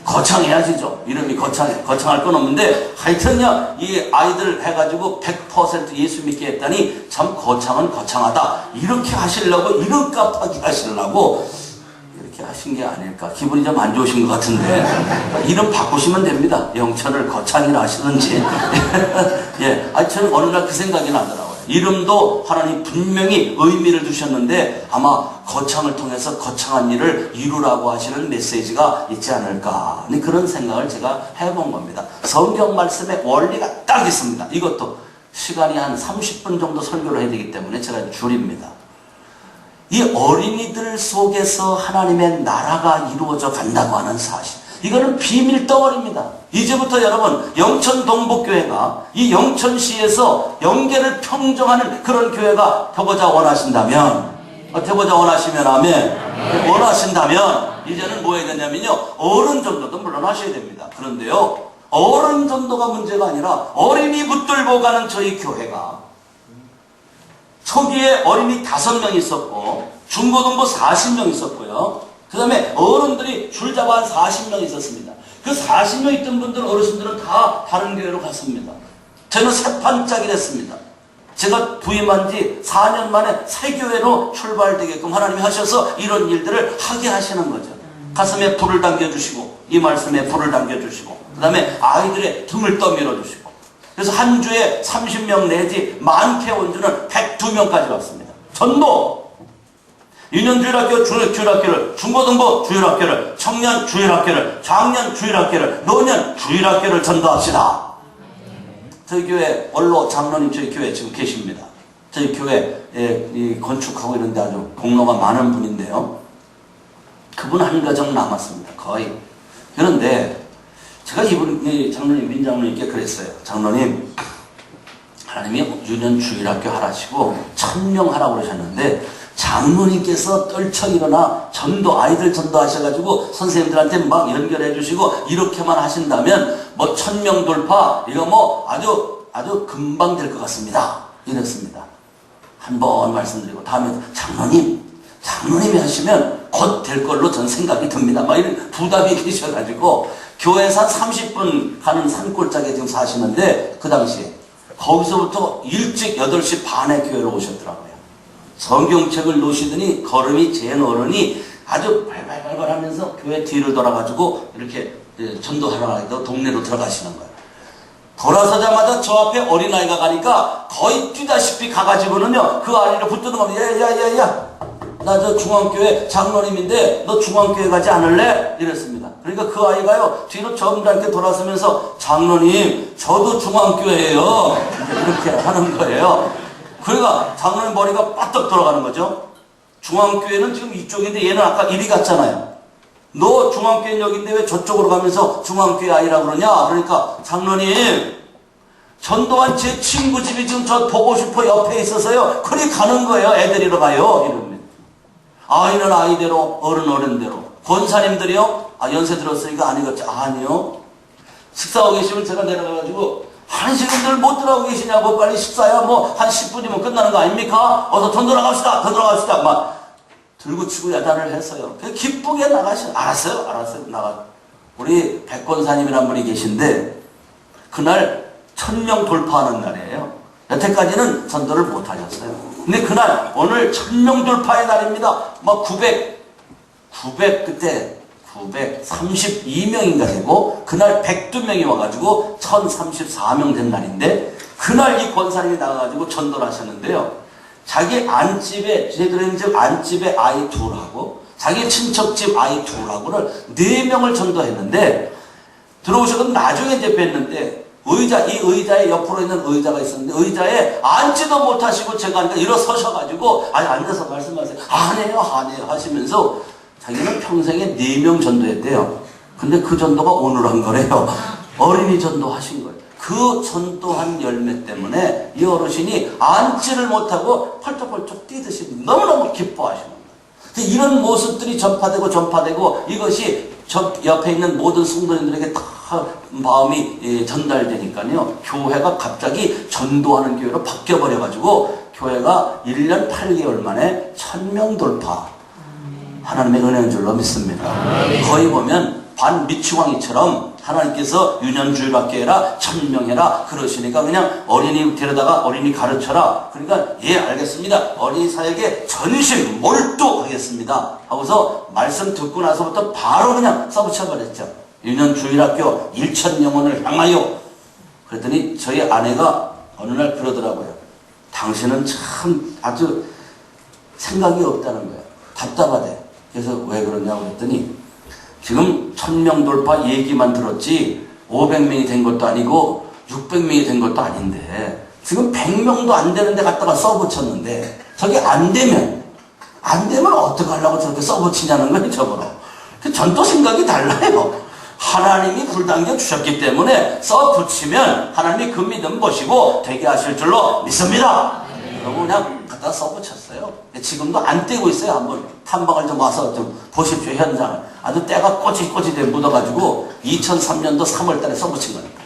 거창해야지죠. 이름이 거창할 건 없는데 하여튼요 이 아이들 해가지고 100% 예수 믿게 했다니 참 거창은 거창하다 이렇게 하시려고 이름 값하게 하시려고 이렇게 하신 게 아닐까. 기분이 좀 안 좋으신 것 같은데 이름 바꾸시면 됩니다. 영천을 거창이라 하시든지. 예, 저는 어느 날 그 생각이 나더라고요. 이름도 하나님 분명히 의미를 두셨는데 아마 거창을 통해서 거창한 일을 이루라고 하시는 메시지가 있지 않을까. 그런 생각을 제가 해본 겁니다. 성경 말씀의 원리가 딱 있습니다. 이것도 시간이 한 30분 정도 설교를 해야 되기 때문에 제가 줄입니다. 이 어린이들 속에서 하나님의 나라가 이루어져 간다고 하는 사실. 이거는 비밀 덩어리입니다. 이제부터 여러분 영천 동북교회가 이 영천시에서 영계를 평정하는 그런 교회가 되고자 원하신다면 되고자 원하시면 하면 원하신다면 이제는 뭐 해야 되냐면요 어른 전도도 물론 하셔야 됩니다. 그런데요 어른 전도가 문제가 아니라 어린이 붙들고 가는 저희 교회가 초기에 어린이 5명 있었고 중고등부 40명 있었고요. 그 다음에 어른들이 줄 잡아 한 40명 있었습니다. 그 40명 있던 분들 어르신들은 다 다른 교회로 갔습니다. 저는 새 판짝이 됐습니다. 제가 부임한 지 4년 만에 새 교회로 출발되게끔 하나님이 하셔서 이런 일들을 하게 하시는 거죠. 가슴에 불을 당겨주시고 이 말씀에 불을 당겨주시고 그 다음에 아이들의 등을 떠밀어 주시고 그래서 한 주에 30명 내지 많게 온 주는 102명까지 왔습니다. 전도 유년주일학교, 주일학교를, 중고등부 주일학교를, 청년 주일학교를, 장년 주일학교를, 노년 주일학교를 전도합시다. 저희 교회 원로 장로님 저희 교회 지금 계십니다. 저희 교회 이 건축하고 이런데 아주 공로가 많은 분인데요. 그분 한 가정 남았습니다. 거의. 그런데 제가 이분 장로님 민장로님께 그랬어요. 장로님 하나님이 유년 주일학교 하라시고 1000명 하라고 그러셨는데 장로님께서 떨쳐 일어나 아이들 전도하셔가지고 선생님들한테 막 연결해 주시고 이렇게만 하신다면 뭐 1000명 돌파 이거 뭐 아주 금방 될 것 같습니다. 이랬습니다. 한번 말씀드리고 다음에 장로님이 하시면 곧 될 걸로 전 생각이 듭니다. 막 이런 부담이 계셔가지고 교회에서 한 30분 가는 산골짜기에 지금 사시는데 그 당시에 거기서부터 일찍 8시 반에 교회로 오셨더라고요. 성경책을 놓으시더니 걸음이 제 어른이 아주 발발발발 하면서 교회 뒤를 돌아가지고 이렇게 전도하러 동네로 들어가시는 거예요. 돌아서자마자 저 앞에 어린아이가 가니까 거의 뛰다시피 가가지고는요 그 아이를 붙드는 겁니다. 야야야야 나 저 중앙교회 장로님인데 너 중앙교회 가지 않을래? 이랬습니다. 그러니까 그 아이가요 뒤로 점잖게 돌아서면서 장로님 저도 중앙교회예요 이렇게 하는 거예요. 그러니까 장로님 머리가 빠떡 돌아가는 거죠. 중앙교회는 지금 이쪽인데 얘는 아까 이리 갔잖아요. 너 중앙교회 여기인데 왜 저쪽으로 가면서 중앙교회 아이라고 그러냐? 그러니까 장로님 전도한 제 친구 집이 지금 저 보고 싶어 옆에 있어서요. 그리 가는 거예요. 애들이러 가요. 이럽니다. 아이는 아이대로 어른대로 권사님들이요. 연세 들었으니까 아니겠죠. 아니요. 식사하고 계시면 제가 내려가가지고 한 시간들 못 들어가고 계시냐고 빨리 식사야 뭐 한 10분이면 끝나는 거 아닙니까? 어서 더 들어갑시다. 막 들고 치고 야단을 했어요. 기쁘게 알았어요. 나가. 우리 백권사님이란 분이 계신데 그날 1000명 돌파하는 날이에요. 여태까지는 전도를 못 하셨어요. 근데 그날 오늘 1000명 돌파의 날입니다. 막 932명인가 되고 그날 102명이 와가지고 1034명 된 날인데 그날 이 권사님이 나가가지고 전도를 하셨는데요. 자기 안집에 제들은 즉 안집에 아이 둘하고 자기 친척집 아이 둘하고를 4명을 전도했는데 들어오셔서 나중에 이제 뵀는데 이 의자에 옆으로 있는 의자가 있었는데 의자에 앉지도 못하시고 제가 하니까 일어서셔가지고 앉아서 말씀하세요. 아니에요 하시면서 자기는 평생에 4명 전도했대요. 근데 그 전도가 오늘 한 거래요. 어린이 전도하신 거예요. 그 전도한 열매 때문에 이 어르신이 앉지를 못하고 펄쩍펄쩍 뛰듯이 너무너무 기뻐하시는 거예요. 이런 모습들이 전파되고 이것이 저 옆에 있는 모든 성도님들에게 다 마음이 전달되니까요. 교회가 갑자기 전도하는 교회로 바뀌어버려가지고 교회가 1년 8개월 만에 1000명 돌파. 하나님의 은혜인 줄로 믿습니다. 거의 보면 반미치광이처럼 하나님께서 유년주일학교 해라 1000명 해라 그러시니까 그냥 어린이 데려다가 어린이 가르쳐라. 그러니까 예 알겠습니다. 어린이 사역에 전심 몰두하겠습니다 하고서 말씀 듣고 나서부터 바로 그냥 써붙여버렸죠. 유년주일학교 1000영혼을 향하여. 그랬더니 저희 아내가 어느 날 그러더라고요. 당신은 참 아주 생각이 없다는 거예요. 답답하대. 그래서 왜 그러냐고 했더니 지금 1000명 돌파 얘기만 들었지 500명이 된 것도 아니고 600명이 된 것도 아닌데 지금 100명도 안 되는데 갖다가 써붙였는데 저게 안 되면 어떡하려고 저렇게 써붙이냐는 거예요. 저거로. 전도 생각이 달라요. 하나님이 불당겨 주셨기 때문에 써붙이면 하나님이 그 믿음 보시고 되게 하실 줄로 믿습니다. 그러고 그냥 갖다 써붙였어요. 지금도 안 떼고 있어요. 한번 탐방을 좀 와서 좀 보십시오. 현장을. 아주 때가 꼬치꼬치 묻어가지고 2003년도 3월 달에 써붙인 거니까.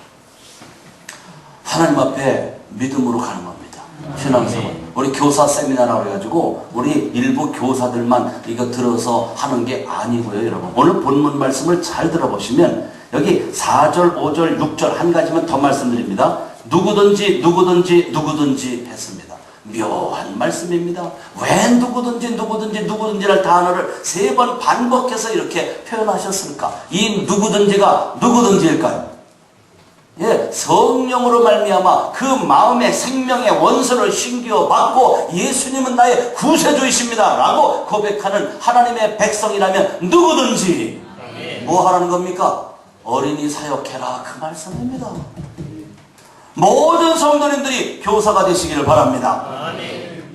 하나님 앞에 믿음으로 가는 겁니다. 신앙생활. 우리 교사 세미나라고 해가지고 우리 일부 교사들만 이거 들어서 하는 게 아니고요. 여러분 오늘 본문 말씀을 잘 들어보시면 여기 4절 5절 6절 한 가지만 더 말씀드립니다. 누구든지 했습니다. 묘한 말씀입니다. 왜 누구든지랄 단어를 3번 반복해서 이렇게 표현하셨을까? 이 누구든지가 누구든지일까요? 예, 성령으로 말미암아 그 마음의 생명의 원수를 신기어 받고 예수님은 나의 구세주이십니다 라고 고백하는 하나님의 백성이라면 누구든지 뭐 하라는 겁니까? 어린이 사역해라 그 말씀입니다. 모든 성도님들이 교사가 되시기를 바랍니다.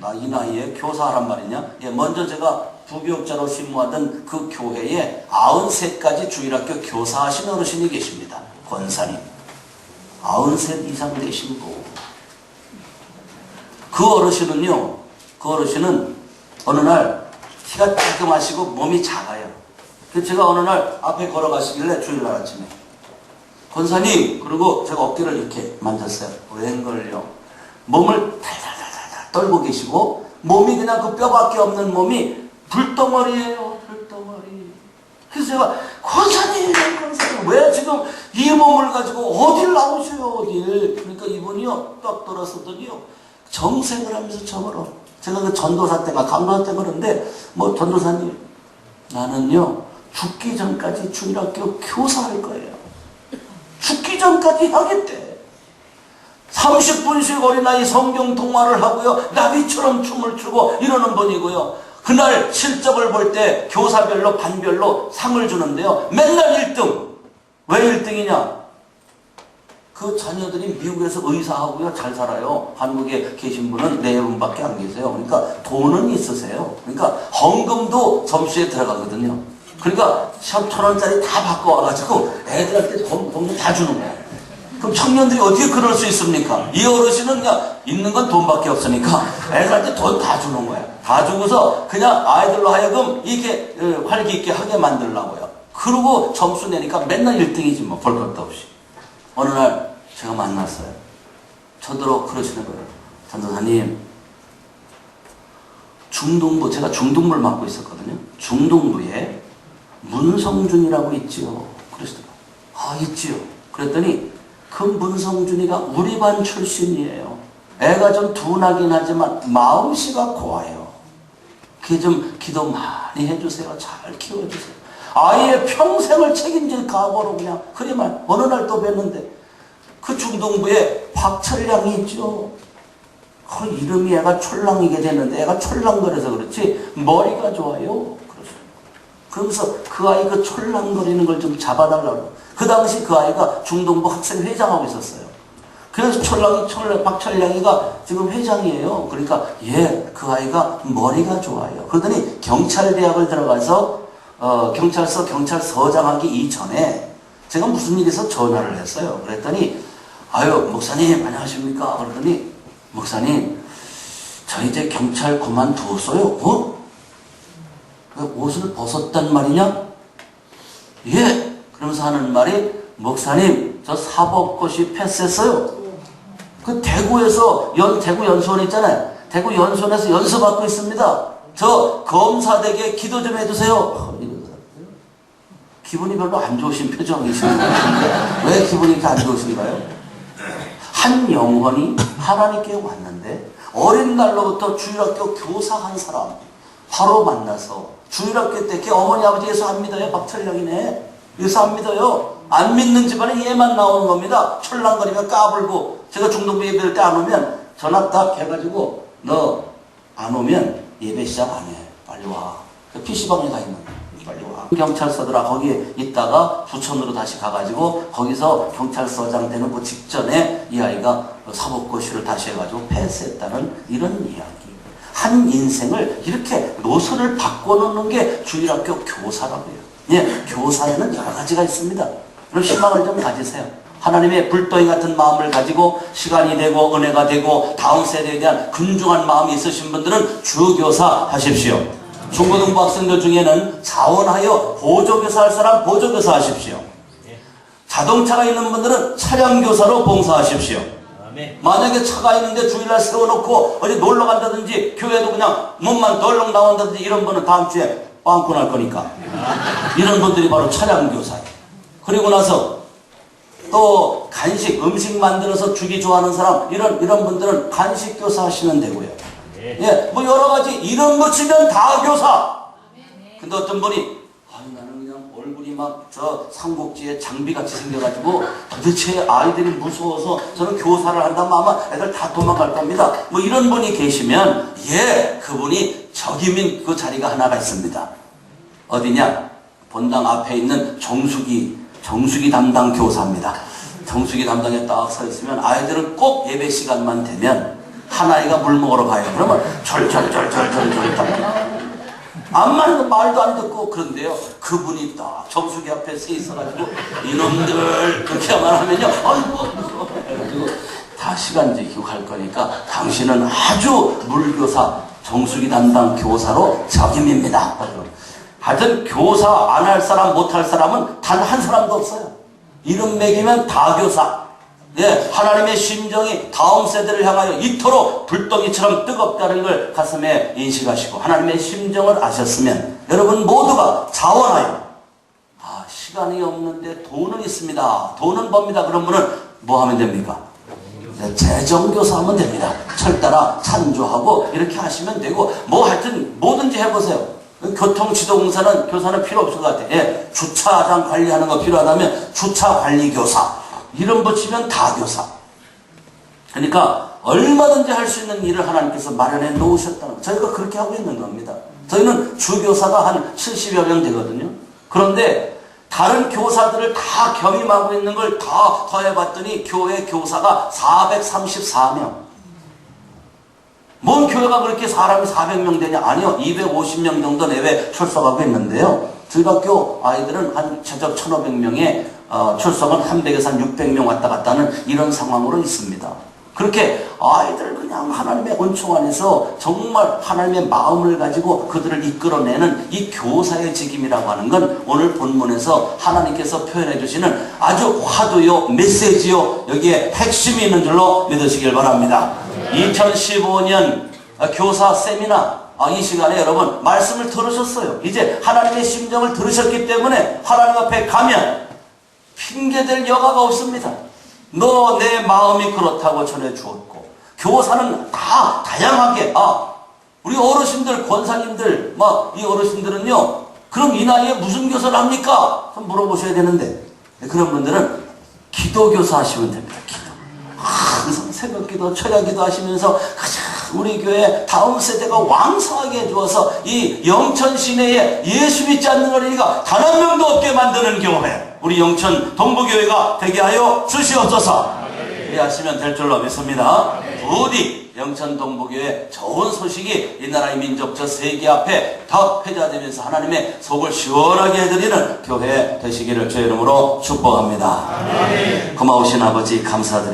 나 이 나이에 교사하란 말이냐? 예, 먼저 제가 부교육자로 신무하던 그 교회에 93가지 주일학교 교사하신 어르신이 계십니다. 권사님 93 이상 되신 분. 그 어르신은 어느 날 키가 따끔하시고 몸이 작아요. 그래서 제가 어느 날 앞에 걸어가시길래 주일날 아침에 권사님, 그리고 제가 어깨를 이렇게 만졌어요. 웬걸요? 몸을 달달달달 떨고 계시고 몸이 그냥 그 뼈밖에 없는 몸이 불덩어리예요. 불덩어리. 그래서 제가 권사님 왜 지금 이 몸을 가지고 어딜 나오셔요, 어딜. 그러니까 이분이요 딱 돌아서더니요 정색을 하면서 저으로 제가 그 전도사 때가 강도사 때 그런데 뭐 전도사님 나는요 죽기 전까지 주일학교 교사할 거예요. 죽기 전까지 하겠대. 30분씩 어린아이 성경 통화를 하고요 나비처럼 춤을 추고 이러는 분이고요. 그날 실적을 볼 때 교사별로 반별로 상을 주는데요 맨날 1등. 왜 1등이냐? 그 자녀들이 미국에서 의사하고요 잘 살아요. 한국에 계신 분은 4분밖에 안 계세요. 그러니까 돈은 있으세요. 그러니까 헌금도 점수에 들어가거든요. 그러니까 시험 1,000원짜리 다 바꿔와가지고 애들한테 헌금 다 주는 거야. 그럼 청년들이 어떻게 그럴 수 있습니까? 이 어르신은 그냥 있는 건 돈밖에 없으니까 애들한테 돈 다 주는 거야. 다 주고서 그냥 아이들로 하여금 이렇게 활기 있게 하게 만들려고요. 그러고 점수 내니까 맨날 1등이지 뭐 볼 것도 없이. 어느 날 제가 만났어요. 저더러 그러시는 거예요. 전도사님, 중등부, 제가 중등부를 맡고 있었거든요. 중등부에 문성준이라고 있지요. 그러시더라고요. 아, 있지요. 그랬더니 그 문성준이가 우리 반 출신이에요. 애가 좀 둔하긴 하지만 마음씨가 고와요. 그게 좀 기도 많이 해주세요. 잘 키워주세요. 아이의 평생을 책임질 각오로 그냥 그리만 어느 날 또 뵀는데 그 중동부에 박철량이 있죠. 그 이름이 애가 철랑이게 됐는데 애가 철랑거려서 그렇지 머리가 좋아요. 그러면서 그 아이 그 철랑거리는 걸 좀 잡아달라고. 그 당시 그 아이가 중동부 학생회장하고 있었어요. 그래서 박철량이가 지금 회장이에요. 그러니까 그 아이가 머리가 좋아요. 그러더니 경찰대학을 들어가서 경찰서 경찰서장 하기 이전에 제가 무슨 일이 있어서 전화를 했어요. 그랬더니 아유 목사님 안녕하십니까? 그러더니 목사님 저 이제 경찰 그만두었어요. 왜 옷을 벗었단 말이냐? 예. 그러면서 하는 말이 목사님 저 사법고시 패스했어요. 그 대구에서 대구 연수원 있잖아요. 대구 연수원에서 연수받고 있습니다. 저 검사되게 기도 좀 해주세요. 기분이 별로 안 좋으신 표정이신 것 같은데 왜 기분이 이렇게 안 좋으신가요? 한 영혼이 하나님께 왔는데 어린 날로부터 주일학교 교사 한 사람 바로 만나서 주일학교 때 걔 어머니 아버지 예수 안 믿어요? 박철량이네. 예수 안 믿어요. 안 믿는 집안에 얘만 나오는 겁니다. 철랑거리며 까불고 제가 중동부 예배할 때 안 오면 전화 딱 해가지고 너 안 오면 예배 시작 안 해. 빨리 와. PC방에 가 있는 거야. 빨리 와. 경찰서더라 거기에 있다가 부천으로 다시 가가지고 거기서 경찰서장 되는 그 직전에 이 아이가 사법고시를 다시 해가지고 패스했다는 이런 이야기. 한 인생을 이렇게 노선을 바꿔놓는 게 주일학교 교사라고 해요. 예, 교사에는 여러 가지가 있습니다. 그런 희망을 좀 가지세요. 하나님의 불덩이 같은 마음을 가지고 시간이 되고 은혜가 되고 다음 세대에 대한 근중한 마음이 있으신 분들은 주교사 하십시오. 중고등부 학생들 중에는 자원하여 보조교사 할 사람 보조교사 하십시오. 자동차가 있는 분들은 차량교사로 봉사하십시오. 만약에 차가 있는데 주일날 세워놓고 어디 놀러 간다든지 교회도 그냥 몸만 덜렁 나온다든지 이런 분은 다음 주에 빵꾸 날 거니까 이런 분들이 바로 차량교사예요. 그리고 나서 또 간식 음식 만들어서 주기 좋아하는 사람 이런 분들은 간식교사 하시면 되고요. 예, 뭐 여러 가지 이름 붙이면 다 교사. 근데 어떤 분이 나는 그냥 얼굴이 막 저 삼국지에 장비같이 생겨가지고 도대체 아이들이 무서워서 저는 교사를 한다면 아마 애들 다 도망갈 겁니다. 뭐 이런 분이 계시면 그분이 적임인 그 자리가 하나가 있습니다. 어디냐? 본당 앞에 있는 정수기 담당 교사입니다. 정수기 담당에 딱 서 있으면 아이들은 꼭 예배 시간만 되면 한 아이가 물 먹으러 가요. 그러면 절절절절절절 딱 암만 말도 안 듣고 그런데요. 그분이 딱 정수기 앞에 서 있어가지고 이놈들 그렇게만 하면요. 아이고 해가지고 다 시간 지키고 갈 거니까 당신은 아주 물교사 정수기 담당 교사로 적임입니다. 하여튼 교사 안 할 사람 못 할 사람은 단 한 사람도 없어요. 이름 매기면 다 교사. 예, 하나님의 심정이 다음 세대를 향하여 이토록 불덩이처럼 뜨겁다는 걸 가슴에 인식하시고 하나님의 심정을 아셨으면 여러분 모두가 자원하여 시간이 없는데 돈은 있습니다. 돈은 법니다. 그런 분은 뭐 하면 됩니까? 재정교사 하면 됩니다. 철따라 찬조하고 이렇게 하시면 되고 뭐 하여튼 뭐든지 해보세요. 교통지도공사는 교사는 필요 없을 것 같아요. 예, 주차장 관리하는 거 필요하다면 주차관리교사 이름 붙이면 다 교사. 그러니까 얼마든지 할 수 있는 일을 하나님께서 마련해 놓으셨다는 거. 저희가 그렇게 하고 있는 겁니다. 저희는 주교사가 한 70여 명 되거든요. 그런데 다른 교사들을 다 겸임하고 있는 걸 다 더해봤더니 교회 교사가 434명. 뭔 교회가 그렇게 사람이 400명 되냐? 아니요. 250명 정도 내외 출석하고 있는데요. 저희 학교 아이들은 한 최적 1500명에 출석은 한 100에서 한 600명 왔다 갔다 하는 이런 상황으로 있습니다. 그렇게 아이들 그냥 하나님의 은총 안에서 정말 하나님의 마음을 가지고 그들을 이끌어내는 이 교사의 직임이라고 하는 건 오늘 본문에서 하나님께서 표현해 주시는 아주 화두요 메시지요 여기에 핵심이 있는 줄로 믿으시길 바랍니다. 2015년 교사 세미나 이 시간에 여러분 말씀을 들으셨어요. 이제 하나님의 심정을 들으셨기 때문에 하나님 앞에 가면 핑계댈 여가가 없습니다. 너 내 마음이 그렇다고 전해주었고 교사는 다 다양하게 우리 어르신들 권사님들 이 어르신들은요 그럼 이 나이에 무슨 교사를 합니까? 좀 물어보셔야 되는데 그런 분들은 기도교사 하시면 됩니다. 기도. 항상 새벽기도 철야기도 하시면서 가장 우리 교회 다음 세대가 왕성하게 해주어서 이 영천 시내에 예수 믿지 않는 어린이가 단 한 명도 없게 만드는 교회 우리 영천 동부교회가 되게 하여 주시옵소서. 그리하시면 될 줄로 믿습니다. 부디 영천 동부교회 좋은 소식이 이 나라의 민족 저 세계 앞에 더 회자되면서 하나님의 속을 시원하게 해드리는 교회 되시기를 주의 이름으로 축복합니다. 고마우신 아버지 감사드립니다.